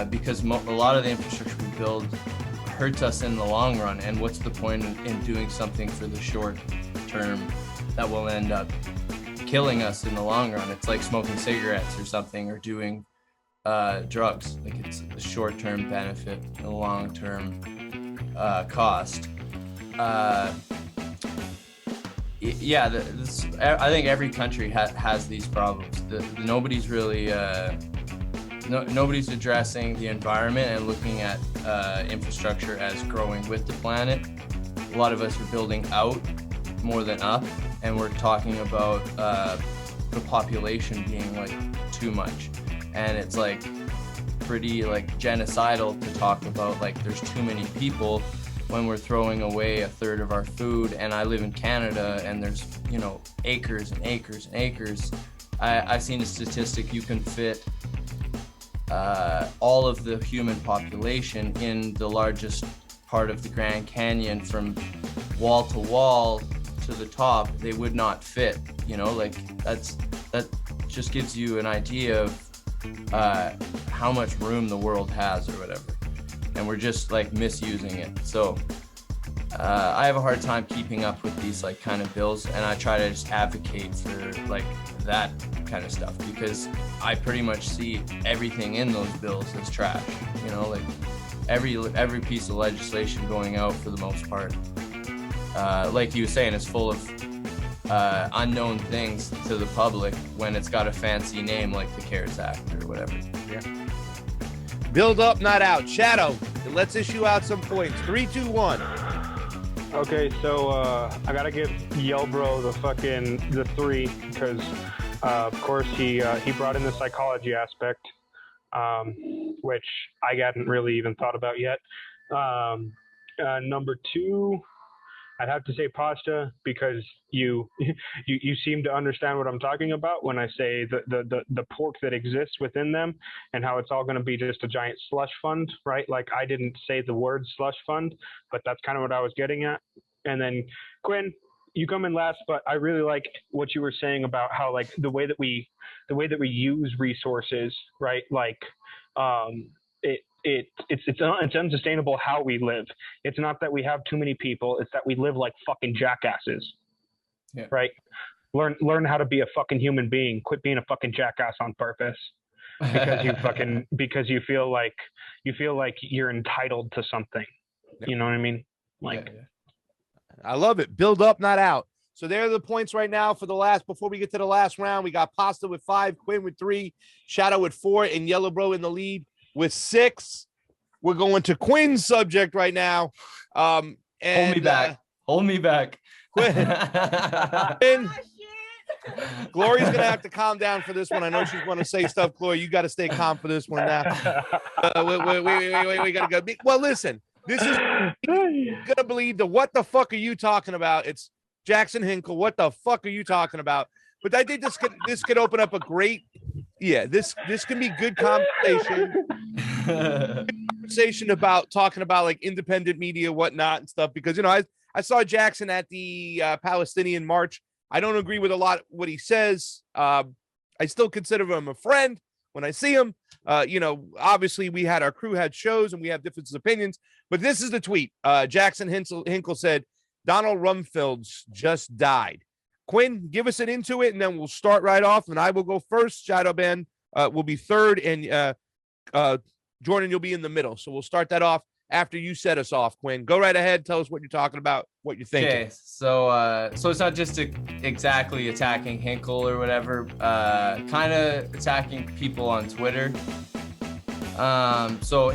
[SPEAKER 4] because a lot of the infrastructure we build hurts us in the long run, and what's the point in doing something for the short term that will end up killing us in the long run? It's like smoking cigarettes or something, or doing drugs. Like, it's a short-term benefit and a long-term cost. Yeah, I think every country has these problems. Nobody's really nobody's addressing the environment and looking at infrastructure as growing with the planet. A lot of us are building out more than up, and we're talking about the population being like too much, and it's like pretty like genocidal to talk about like there's too many people when we're throwing away a third of our food. And I live in Canada, and there's, you know, acres and acres and acres. I've seen a statistic, you can fit all of the human population in the largest part of the Grand Canyon from wall to wall to the top. They would not fit, you know, like that just gives you an idea of how much room the world has or whatever, and we're just like misusing it. So I have a hard time keeping up with these like kind of bills, and I try to just advocate for like that kind of stuff, because I pretty much see everything in those bills as trash, you know, like every piece of legislation going out for the most part, like you were saying, is full of unknown things to the public when it's got a fancy name like the CARES Act or whatever.
[SPEAKER 1] Yeah. Build up, not out. Shadow, let's issue out some points. 3, 2, 1.
[SPEAKER 3] Okay, so I gotta give Yelbro the 3, because of course he brought in the psychology aspect, which I hadn't really even thought about yet. Number 2, I'd have to say pasta, because you seem to understand what I'm talking about when I say the pork that exists within them, and how it's all going to be just a giant slush fund, right? Like, I didn't say the word slush fund, but that's kind of what I was getting at. And then Quinn, you come in last, but I really like what you were saying about how like the way that we use resources, right? Like it's unsustainable how we live. It's not that we have too many people, it's that we live like fucking jackasses. Yeah. Right? Learn how to be a fucking human being. Quit being a fucking jackass on purpose. Because you feel like you're entitled to something. Yeah. You know what I mean? Like,
[SPEAKER 4] yeah.
[SPEAKER 1] I love it. Build up, not out. So there are the points right now for the last, before we get to the last round. We got Pasta with 5, Quinn with 3, Shadow with 4, and Yellow Bro in the lead with 6. We're going to Quinn's subject right now. And,
[SPEAKER 4] Hold me back. Hold me back.
[SPEAKER 1] Quinn. Glory's going to have to calm down for this one. I know she's going to say stuff. Glory, you got to stay calm for this one now. We got to go. Well, listen, this is going to believe the what the fuck are you talking about? It's Jackson Hinkle. What the fuck are you talking about? But I think this could open up a great, this can be good conversation. Conversation about talking about like independent media, whatnot and stuff, because, you know, I saw Jackson at the Palestinian March. I don't agree with a lot of what he says. I still consider him a friend when I see him. You know, obviously our crew had shows and we have different opinions, but this is the tweet. Jackson Hinkle said, Donald Rumsfeld's just died. Quinn, give us an into it, and then we'll start right off, and I will go first. Shadow Ben will be third, and Jordan, you'll be in the middle. So we'll start that off after you set us off, Quinn. Go right ahead. Tell us what you're talking about, what you're thinking.
[SPEAKER 4] Okay, so it's not just exactly attacking Hinkle or whatever, kind of attacking people on Twitter. So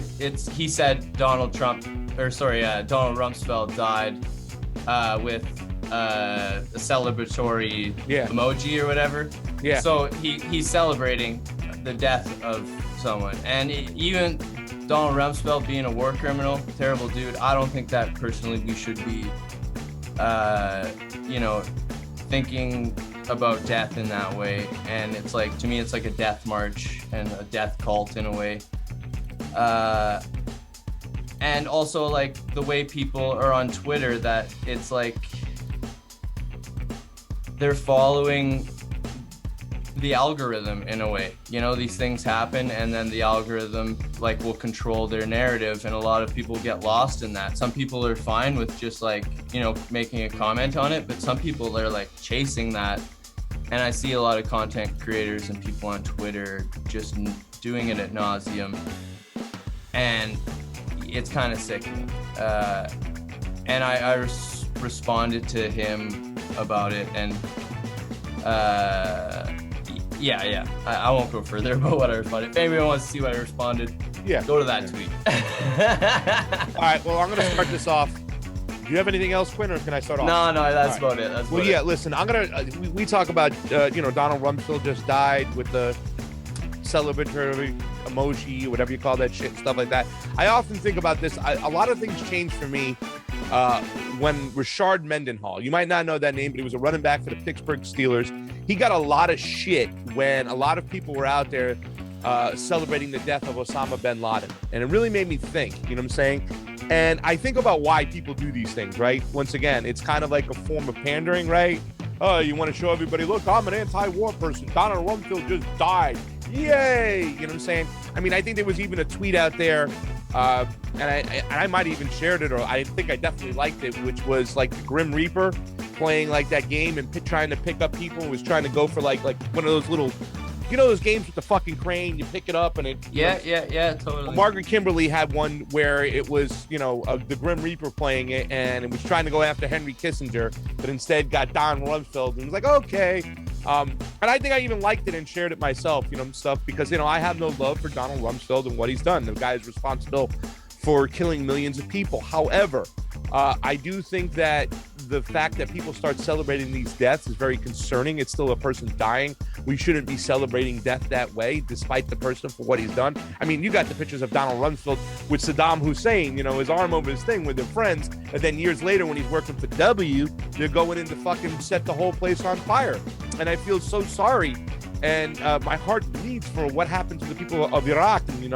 [SPEAKER 4] he said Donald Rumsfeld died with a celebratory emoji or whatever. Yeah. So he's celebrating the death of someone, and even Donald Rumsfeld being a war criminal, terrible dude. I don't think that personally we should be, thinking about death in that way. And it's like, to me, it's like a death march and a death cult in a way. And also like the way people are on Twitter, that it's like they're following the algorithm in a way. You know, these things happen and then the algorithm like will control their narrative, and a lot of people get lost in that. Some people are fine with just like, you know, making a comment on it, but some people are like chasing that. And I see a lot of content creators and people on Twitter just doing it ad nauseum, and it's kind of sickening. And I responded to him about it, and I won't go further about what I responded. If anyone wants to see what I responded, go to that tweet.
[SPEAKER 1] All right, well, I'm going to start this off. Do you have anything else, Quinn, or can I start off?
[SPEAKER 4] No, that's about it. That's
[SPEAKER 1] listen, I'm going to, we talk about, Donald Rumsfeld just died with the celebratory emoji, whatever you call that shit, stuff like that. I often think about this. A lot of things changed for me when Rashard Mendenhall, you might not know that name, but he was a running back for the Pittsburgh Steelers. He got a lot of shit when a lot of people were out there celebrating the death of Osama bin Laden. And it really made me think, you know what I'm saying? And I think about why people do these things, right? Once again, it's kind of like a form of pandering, right? Oh, you want to show everybody, look, I'm an anti-war person. Donald Rumsfeld just died. Yay! You know what I'm saying? I mean, I think there was even a tweet out there, and I might have even shared it, or I think I definitely liked it, which was like the Grim Reaper playing like that game and trying to pick up people, was trying to go for like one of those little, you know, those games with the fucking crane, you pick it up and it.
[SPEAKER 4] Yeah, totally.
[SPEAKER 1] Margaret Kimberly had one where it was, the Grim Reaper playing it, and it was trying to go after Henry Kissinger, but instead got Don Rumsfeld, and it was like, okay. And I think I even liked it and shared it myself, stuff, because, I have no love for Donald Rumsfeld and what he's done. The guy is responsible for killing millions of people. However, I do think that the fact that people start celebrating these deaths is very concerning. It's still a person dying. We shouldn't be celebrating death that way, despite the person for what he's done. I mean, you got the pictures of Donald Rumsfeld with Saddam Hussein, his arm over his thing with their friends. And then years later, when he's working for W, they're going in to fucking set the whole place on fire. And I feel so sorry. And my heart bleeds for what happened to the people of Iraq, and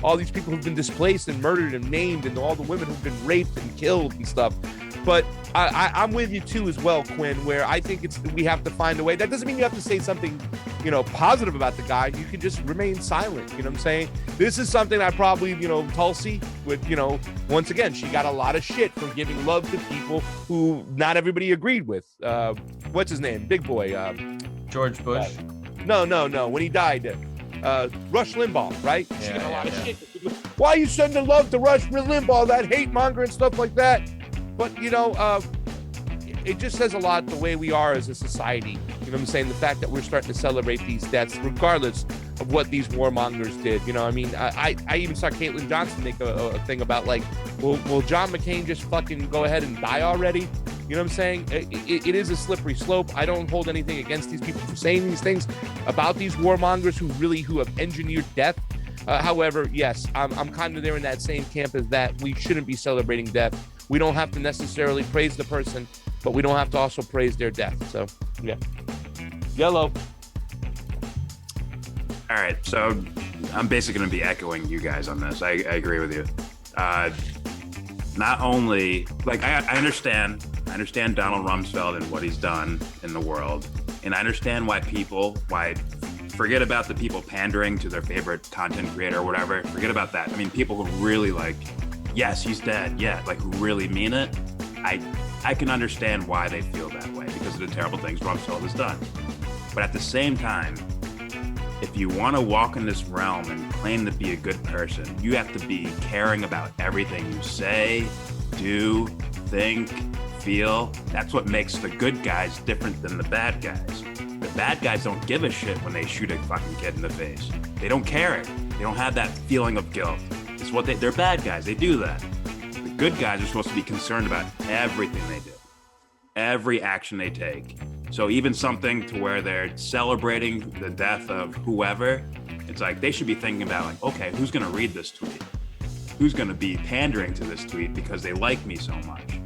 [SPEAKER 1] all these people who've been displaced and murdered and maimed, and all the women who've been raped and killed and stuff. But I'm with you too as well, Quinn, where I think we have to find a way. That doesn't mean you have to say something positive about the guy. You can just remain silent. You know what I'm saying? This is something I probably Tulsi with, once again, she got a lot of shit for giving love to people who not everybody agreed with. What's his name? Big boy.
[SPEAKER 4] George Bush.
[SPEAKER 1] No. When he died, Rush Limbaugh, right? She got a lot of shit. Why are you sending love to Rush Limbaugh, that hate monger and stuff like that? But it just says a lot the way we are as a society. You know what I'm saying? The fact that we're starting to celebrate these deaths, regardless of what these warmongers did. You know, I mean, I even saw Caitlin Johnson make a thing about like, will John McCain just fucking go ahead and die already? You know what I'm saying? It is a slippery slope. I don't hold anything against these people for saying these things about these warmongers who have engineered death. However, yes, I'm kind of there in that same camp as that. We shouldn't be celebrating death. We don't have to necessarily praise the person, but we don't have to also praise their death. So, yeah. Yellow.
[SPEAKER 2] All right, so I'm basically going to be echoing you guys on this. I agree with you. Not only, like, I understand Donald Rumsfeld and what he's done in the world, and I understand why forget about the people pandering to their favorite content creator or whatever. Forget about that. I mean, people who really like, yes, he's dead. Yeah, like who really mean it. I can understand why they feel that way because of the terrible things Rumsfeld has done. But at the same time, if you want to walk in this realm and claim to be a good person, you have to be caring about everything you say, do, think, feel. That's what makes the good guys different than the bad guys. The bad guys don't give a shit when they shoot a fucking kid in the face. They don't care. They don't have that feeling of guilt. It's what they're bad guys. They do that. The good guys are supposed to be concerned about everything they do, every action they take. So even something to where they're celebrating the death of whoever, it's like they should be thinking about like, okay, who's going to read this tweet? Who's going to be pandering to this tweet because they like me so much?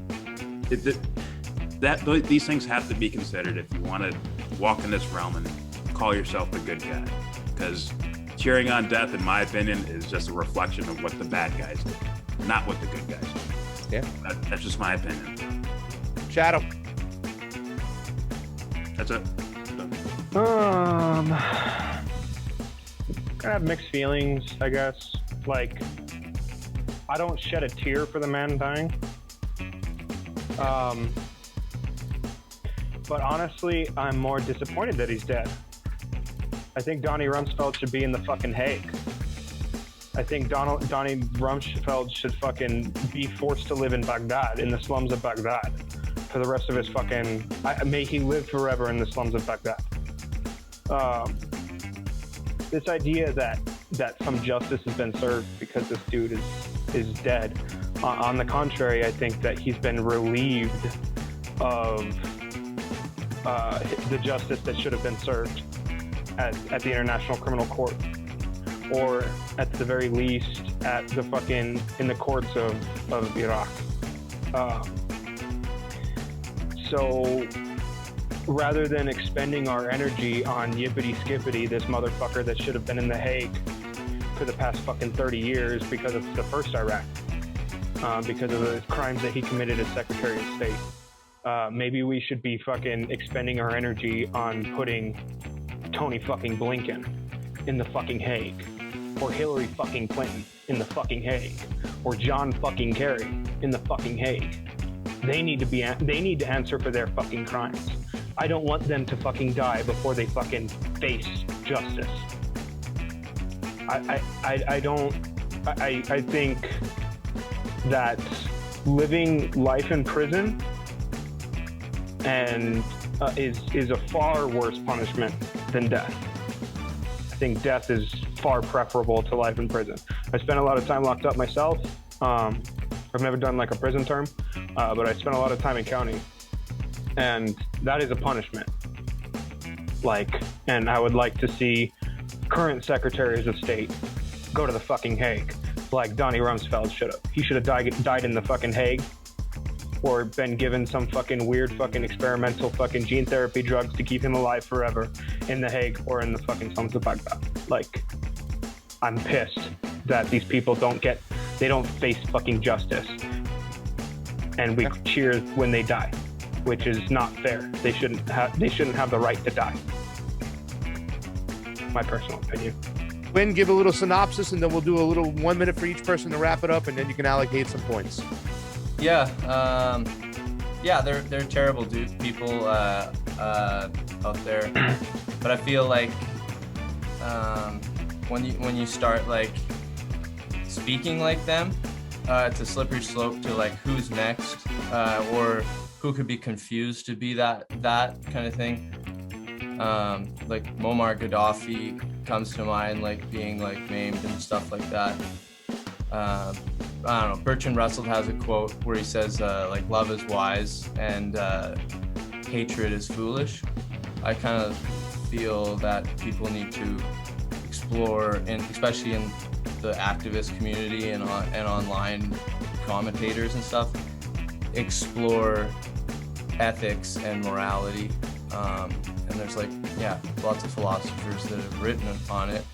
[SPEAKER 2] These things have to be considered if you want to walk in this realm and call yourself the good guy. Because cheering on death, in my opinion, is just a reflection of what the bad guys do, not what the good guys do.
[SPEAKER 1] Yeah.
[SPEAKER 2] That's just my opinion.
[SPEAKER 1] Shadow.
[SPEAKER 2] That's it.
[SPEAKER 3] I have mixed feelings, I guess. Like, I don't shed a tear for the man dying. But honestly, I'm more disappointed that he's dead. I think Donnie Rumsfeld should be in the fucking Hague. I think Donnie Rumsfeld should fucking be forced to live in Baghdad, in the slums of Baghdad, for the rest of his fucking... may he live forever in the slums of Baghdad. This idea that some justice has been served because this dude is dead. On the contrary, I think that he's been relieved of the justice that should have been served at the International Criminal Court, or at the very least at the fucking in the courts of Iraq. So rather than expending our energy on yippity skippity, this motherfucker that should have been in the Hague for the past fucking 30 years because of the first Iraq, because of the crimes that he committed as Secretary of State. Maybe we should be fucking expending our energy on putting Tony fucking Blinken in the fucking Hague, or Hillary fucking Clinton in the fucking Hague, or John fucking Kerry in the fucking Hague. They need to answer for their fucking crimes. I don't want them to fucking die before they fucking face justice. I think that living life in prison and is a far worse punishment than death. I think death is far preferable to life in prison. I spent a lot of time locked up myself. I've never done like a prison term, but I spent a lot of time in county, and that is a punishment. And I would like to see current secretaries of state go to the fucking Hague, like Donnie Rumsfeld should have. He should have died in the fucking Hague, or been given some fucking weird fucking experimental fucking gene therapy drugs to keep him alive forever in the Hague or in the fucking slums of Baghdad. I'm pissed that these people don't face fucking justice, and we cheer when they die, which is not fair. They shouldn't have the right to die. My personal opinion.
[SPEAKER 1] Quinn, give a little synopsis, and then we'll do a little 1 minute for each person to wrap it up, and then you can allocate some points.
[SPEAKER 4] Yeah, they're terrible people out there, but I feel like when you start like speaking like them, it's a slippery slope to like who's next, or who could be confused to be that kind of thing. Like Muammar Gaddafi comes to mind, like being like maimed and stuff like that. I don't know, Bertrand Russell has a quote where he says like love is wise and hatred is foolish. I kind of feel that people need to explore, and especially in the activist community and online commentators and stuff, explore ethics and morality. And there's like, lots of philosophers that have written on it.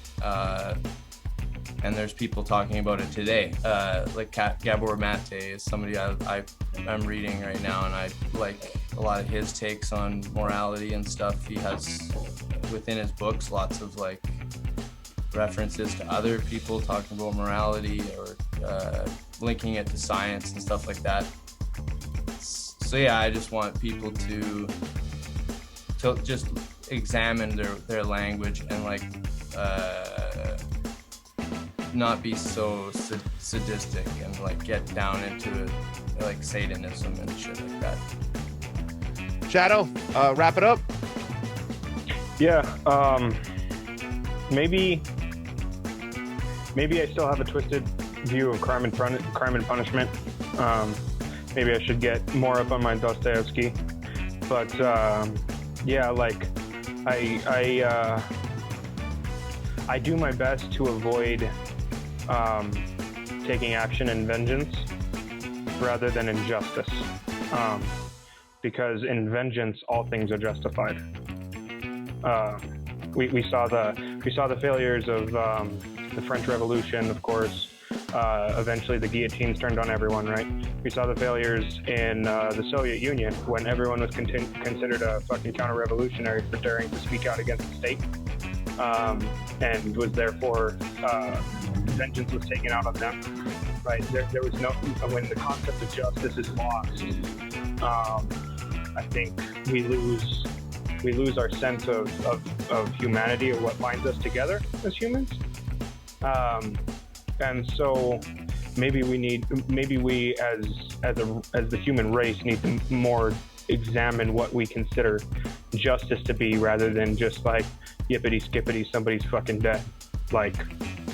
[SPEAKER 4] And there's people talking about it today. Like Gabor Mate is somebody I'm reading right now, and I like a lot of his takes on morality and stuff. He has within his books lots of like references to other people talking about morality or linking it to science and stuff like that. So yeah, I just want people to just examine their language and like not be so sadistic and like get down into it, like Satanism and shit like that.
[SPEAKER 1] Shadow, wrap it up.
[SPEAKER 3] Yeah, maybe I still have a twisted view of crime and punishment. Maybe I should get more up on my Dostoevsky, but yeah, like I do my best to avoid taking action in vengeance rather than injustice, because in vengeance all things are justified. We saw the failures of the French Revolution, of course. Eventually the guillotines turned on everyone, right? We saw the failures in the Soviet Union when everyone was considered a fucking counter-revolutionary for daring to speak out against the state, and was therefore vengeance was taken out on them, right? There was no, when the concept of justice is lost, I think we lose our sense of humanity, or what binds us together as humans. And so maybe we as the human race need to more examine what we consider justice to be, rather than just like yippity skippity somebody's fucking dead. Like,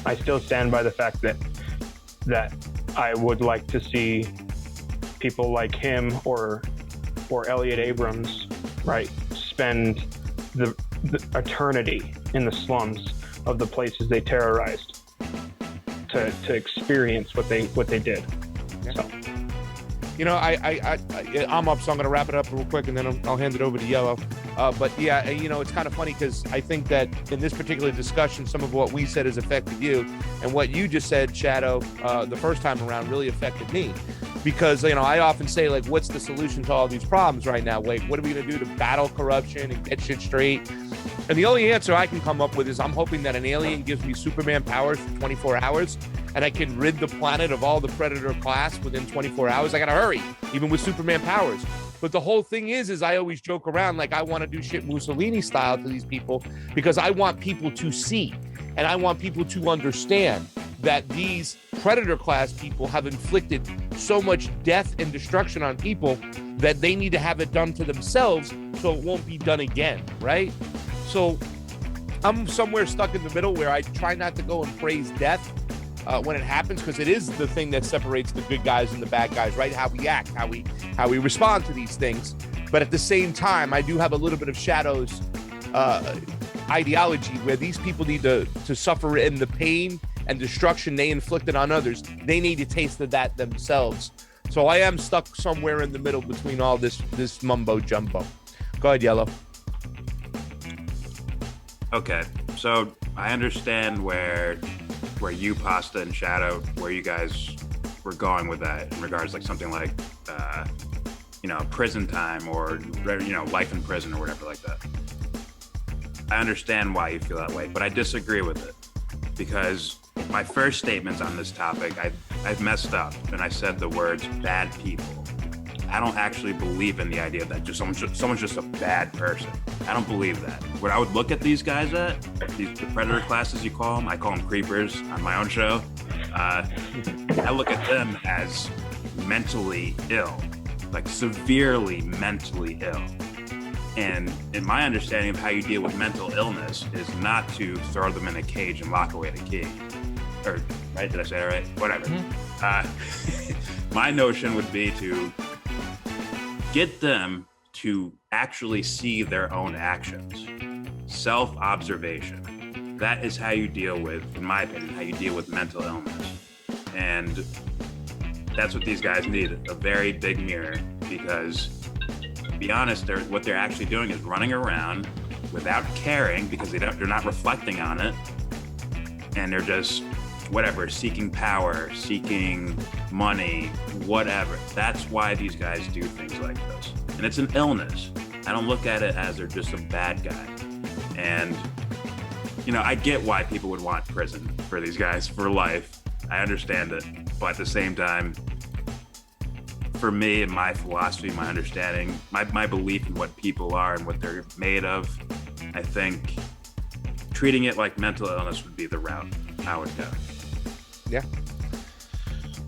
[SPEAKER 3] I still stand by the fact that I would like to see people like him or Elliot Abrams, right, spend the eternity in the slums of the places they terrorized to experience what they did.
[SPEAKER 1] Yeah.
[SPEAKER 3] So,
[SPEAKER 1] You know, I'm up, so I'm going to wrap it up real quick, and then I'll hand it over to Yellow. But yeah, you know, it's kind of funny because I think that in this particular discussion, some of what we said has affected you, and what you just said, Shadow, the first time around really affected me. Because, you know, I often say, like, what's the solution to all these problems right now? Like, what are we going to do to battle corruption and get shit straight? And the only answer I can come up with is I'm hoping that an alien gives me Superman powers for 24 hours and I can rid the planet of all the predator class within 24 hours. I got to hurry, even with Superman powers. But the whole thing is I always joke around like I want to do shit Mussolini style to these people, because I want people to see and I want people to understand that these predator class people have inflicted so much death and destruction on people that they need to have it done to themselves so it won't be done again, right? So I'm somewhere stuck in the middle where I try not to go and praise death when it happens, because it is the thing that separates the good guys and the bad guys, right? How we act, how we respond to these things. But at the same time, I do have a little bit of Shadow's ideology where these people need to suffer in the pain and destruction they inflicted on others. They need a taste of that themselves. So I am stuck somewhere in the middle between all this mumbo jumbo. Go ahead, Yellow.
[SPEAKER 2] Okay, so I understand where you, Pasta, and Shadow, where you guys were going with that in regards like something like, prison time or, life in prison or whatever like that. I understand why you feel that way, but I disagree with it, because my first statements on this topic, I've messed up and I said the words bad people. I don't actually believe in the idea that someone's just a bad person. I don't believe that. What I would look at these guys the predator classes you call them, I call them creepers on my own show. I look at them as mentally ill. like severely mentally ill. And in my understanding of how you deal with mental illness is not to throw them in a cage and lock away the key. Or, right? Did I say that right? Whatever. My notion would be to get them to actually see their own actions. Self-observation. That is how you deal with, in my opinion, how you deal with mental illness. And that's what these guys need, a very big mirror, because to be honest, what they're actually doing is running around without caring, because they're not reflecting on it, and they're just whatever, seeking power, seeking money, whatever. That's why these guys do things like this. And it's an illness. I don't look at it as they're just a bad guy. And, I get why people would want prison for these guys for life. I understand it. But at the same time, for me and my philosophy, my understanding, my belief in what people are and what they're made of, I think treating it like mental illness would be the route I would go.
[SPEAKER 1] Yeah.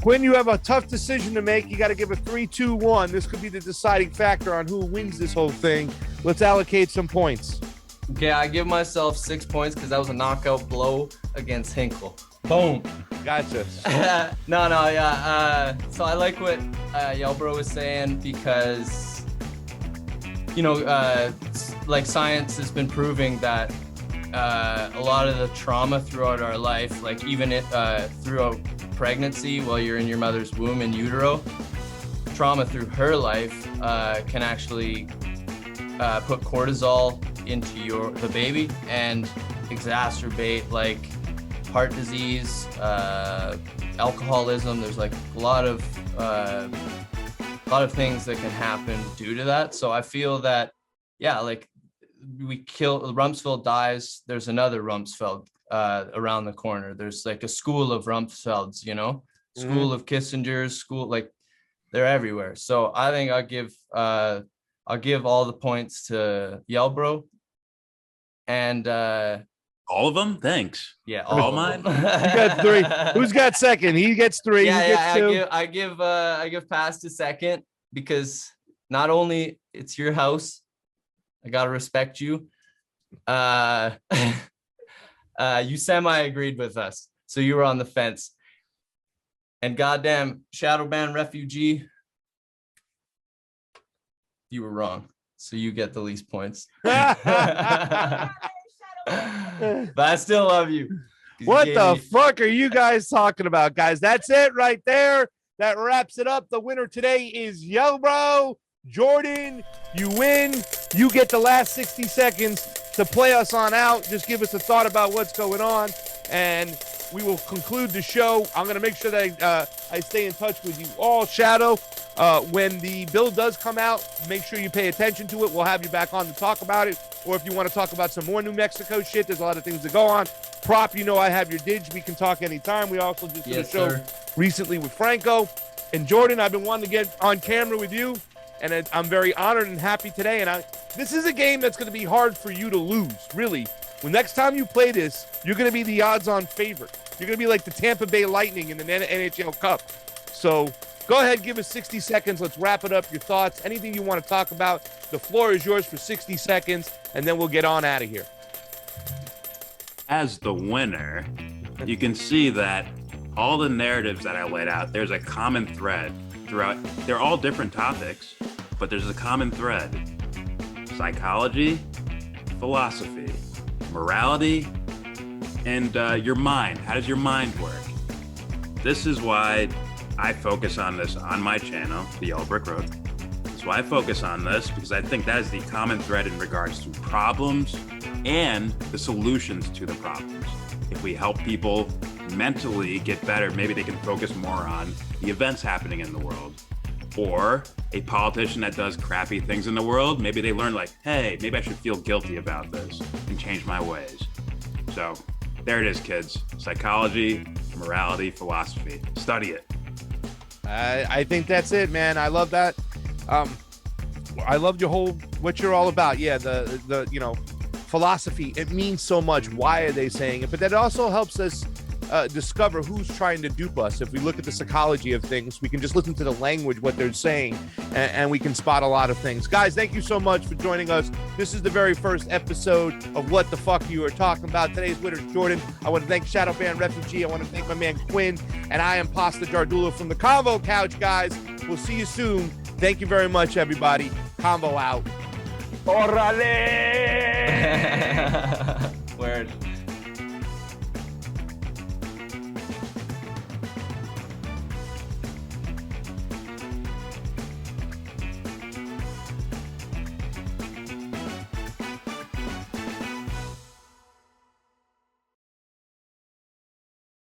[SPEAKER 1] Quinn, you have a tough decision to make. You got to give a 3-2-1. This could be the deciding factor on who wins this whole thing. Let's allocate some points.
[SPEAKER 4] Okay, I give myself 6 points because that was a knockout blow against Hinkle. Boom.
[SPEAKER 1] Gotcha.
[SPEAKER 4] Yeah. So I like what Yelbro was saying because, like science has been proving that a lot of the trauma throughout our life, like even throughout pregnancy while you're in your mother's womb in utero, trauma through her life can actually put cortisol into the baby and exacerbate like heart disease, alcoholism. There's like a lot of things that can happen due to that. So I feel that, yeah, like Rumsfeld dies, there's another Rumsfeld around the corner. There's like a school of Rumsfelds, school of Kissingers, school, like they're everywhere. So I think I'll give all the points to Yelbro. And
[SPEAKER 2] all of them? Thanks.
[SPEAKER 4] Yeah,
[SPEAKER 2] all mine.
[SPEAKER 1] You got 3. Who's got second? He gets 3.
[SPEAKER 4] Yeah, I give pass to second because not only it's your house, I gotta respect you. You semi-agreed with us, so you were on the fence. And goddamn, Shadowban refugee, you were wrong. So you get the least points. But I still love you.
[SPEAKER 1] What the fuck are you guys talking about, guys? That's it right there. That wraps it up. The winner today is Yelbro. Jordan, you win. You get the last 60 seconds to play us on out. Just give us a thought about what's going on, and we will conclude the show. I'm going to make sure that I stay in touch with you all. Shadow, when the bill does come out, make sure you pay attention to it. We'll have you back on to talk about it. Or if you want to talk about some more New Mexico shit, there's a lot of things to go on. Prop, I have your digs. We can talk anytime. We also just did a show recently with Franco. And Jordan, I've been wanting to get on camera with you, and I'm very honored and happy today. And this is a game that's going to be hard for you to lose, really. When next time you play this, you're going to be the odds-on favorite. You're going to be like the Tampa Bay Lightning in the NHL Cup. So go ahead, give us 60 seconds. Let's wrap it up. Your thoughts, anything you want to talk about. The floor is yours for 60 seconds, and then we'll get on out of here.
[SPEAKER 2] As the winner, you can see that all the narratives that I laid out, there's a common thread throughout. They're all different topics, but there's a common thread. Psychology, philosophy, morality, and your mind. How does your mind work? This is why I focus on this on my channel, The Yellow Brick Road. That's why I focus on this, because I think that is the common thread in regards to problems and the solutions to the problems. If we help people mentally get better, maybe they can focus more on the events happening in the world. Or a politician that does crappy things in the world, maybe they learn like, hey, maybe I should feel guilty about this and change my ways. So there it is, kids. Psychology, morality, philosophy. Study it.
[SPEAKER 1] I think that's it, man. I love that. I loved your whole, what you're all about. Yeah, the philosophy, it means so much. Why are they saying it? But that also helps us discover who's trying to dupe us. If we look at the psychology of things, we can just listen to the language, what they're saying, and we can spot a lot of things. Guys, thank you so much for joining us. This is the very first episode of What the Fuck You Are Talking About. Today's winner is Jordan. I want to thank Shadow Band Refugee. I want to thank my man Quinn, and I am Pasta Jardula from the Convo Couch, guys. We'll see you soon. Thank you very much, everybody. Convo out.
[SPEAKER 3] Orale!
[SPEAKER 4] Word.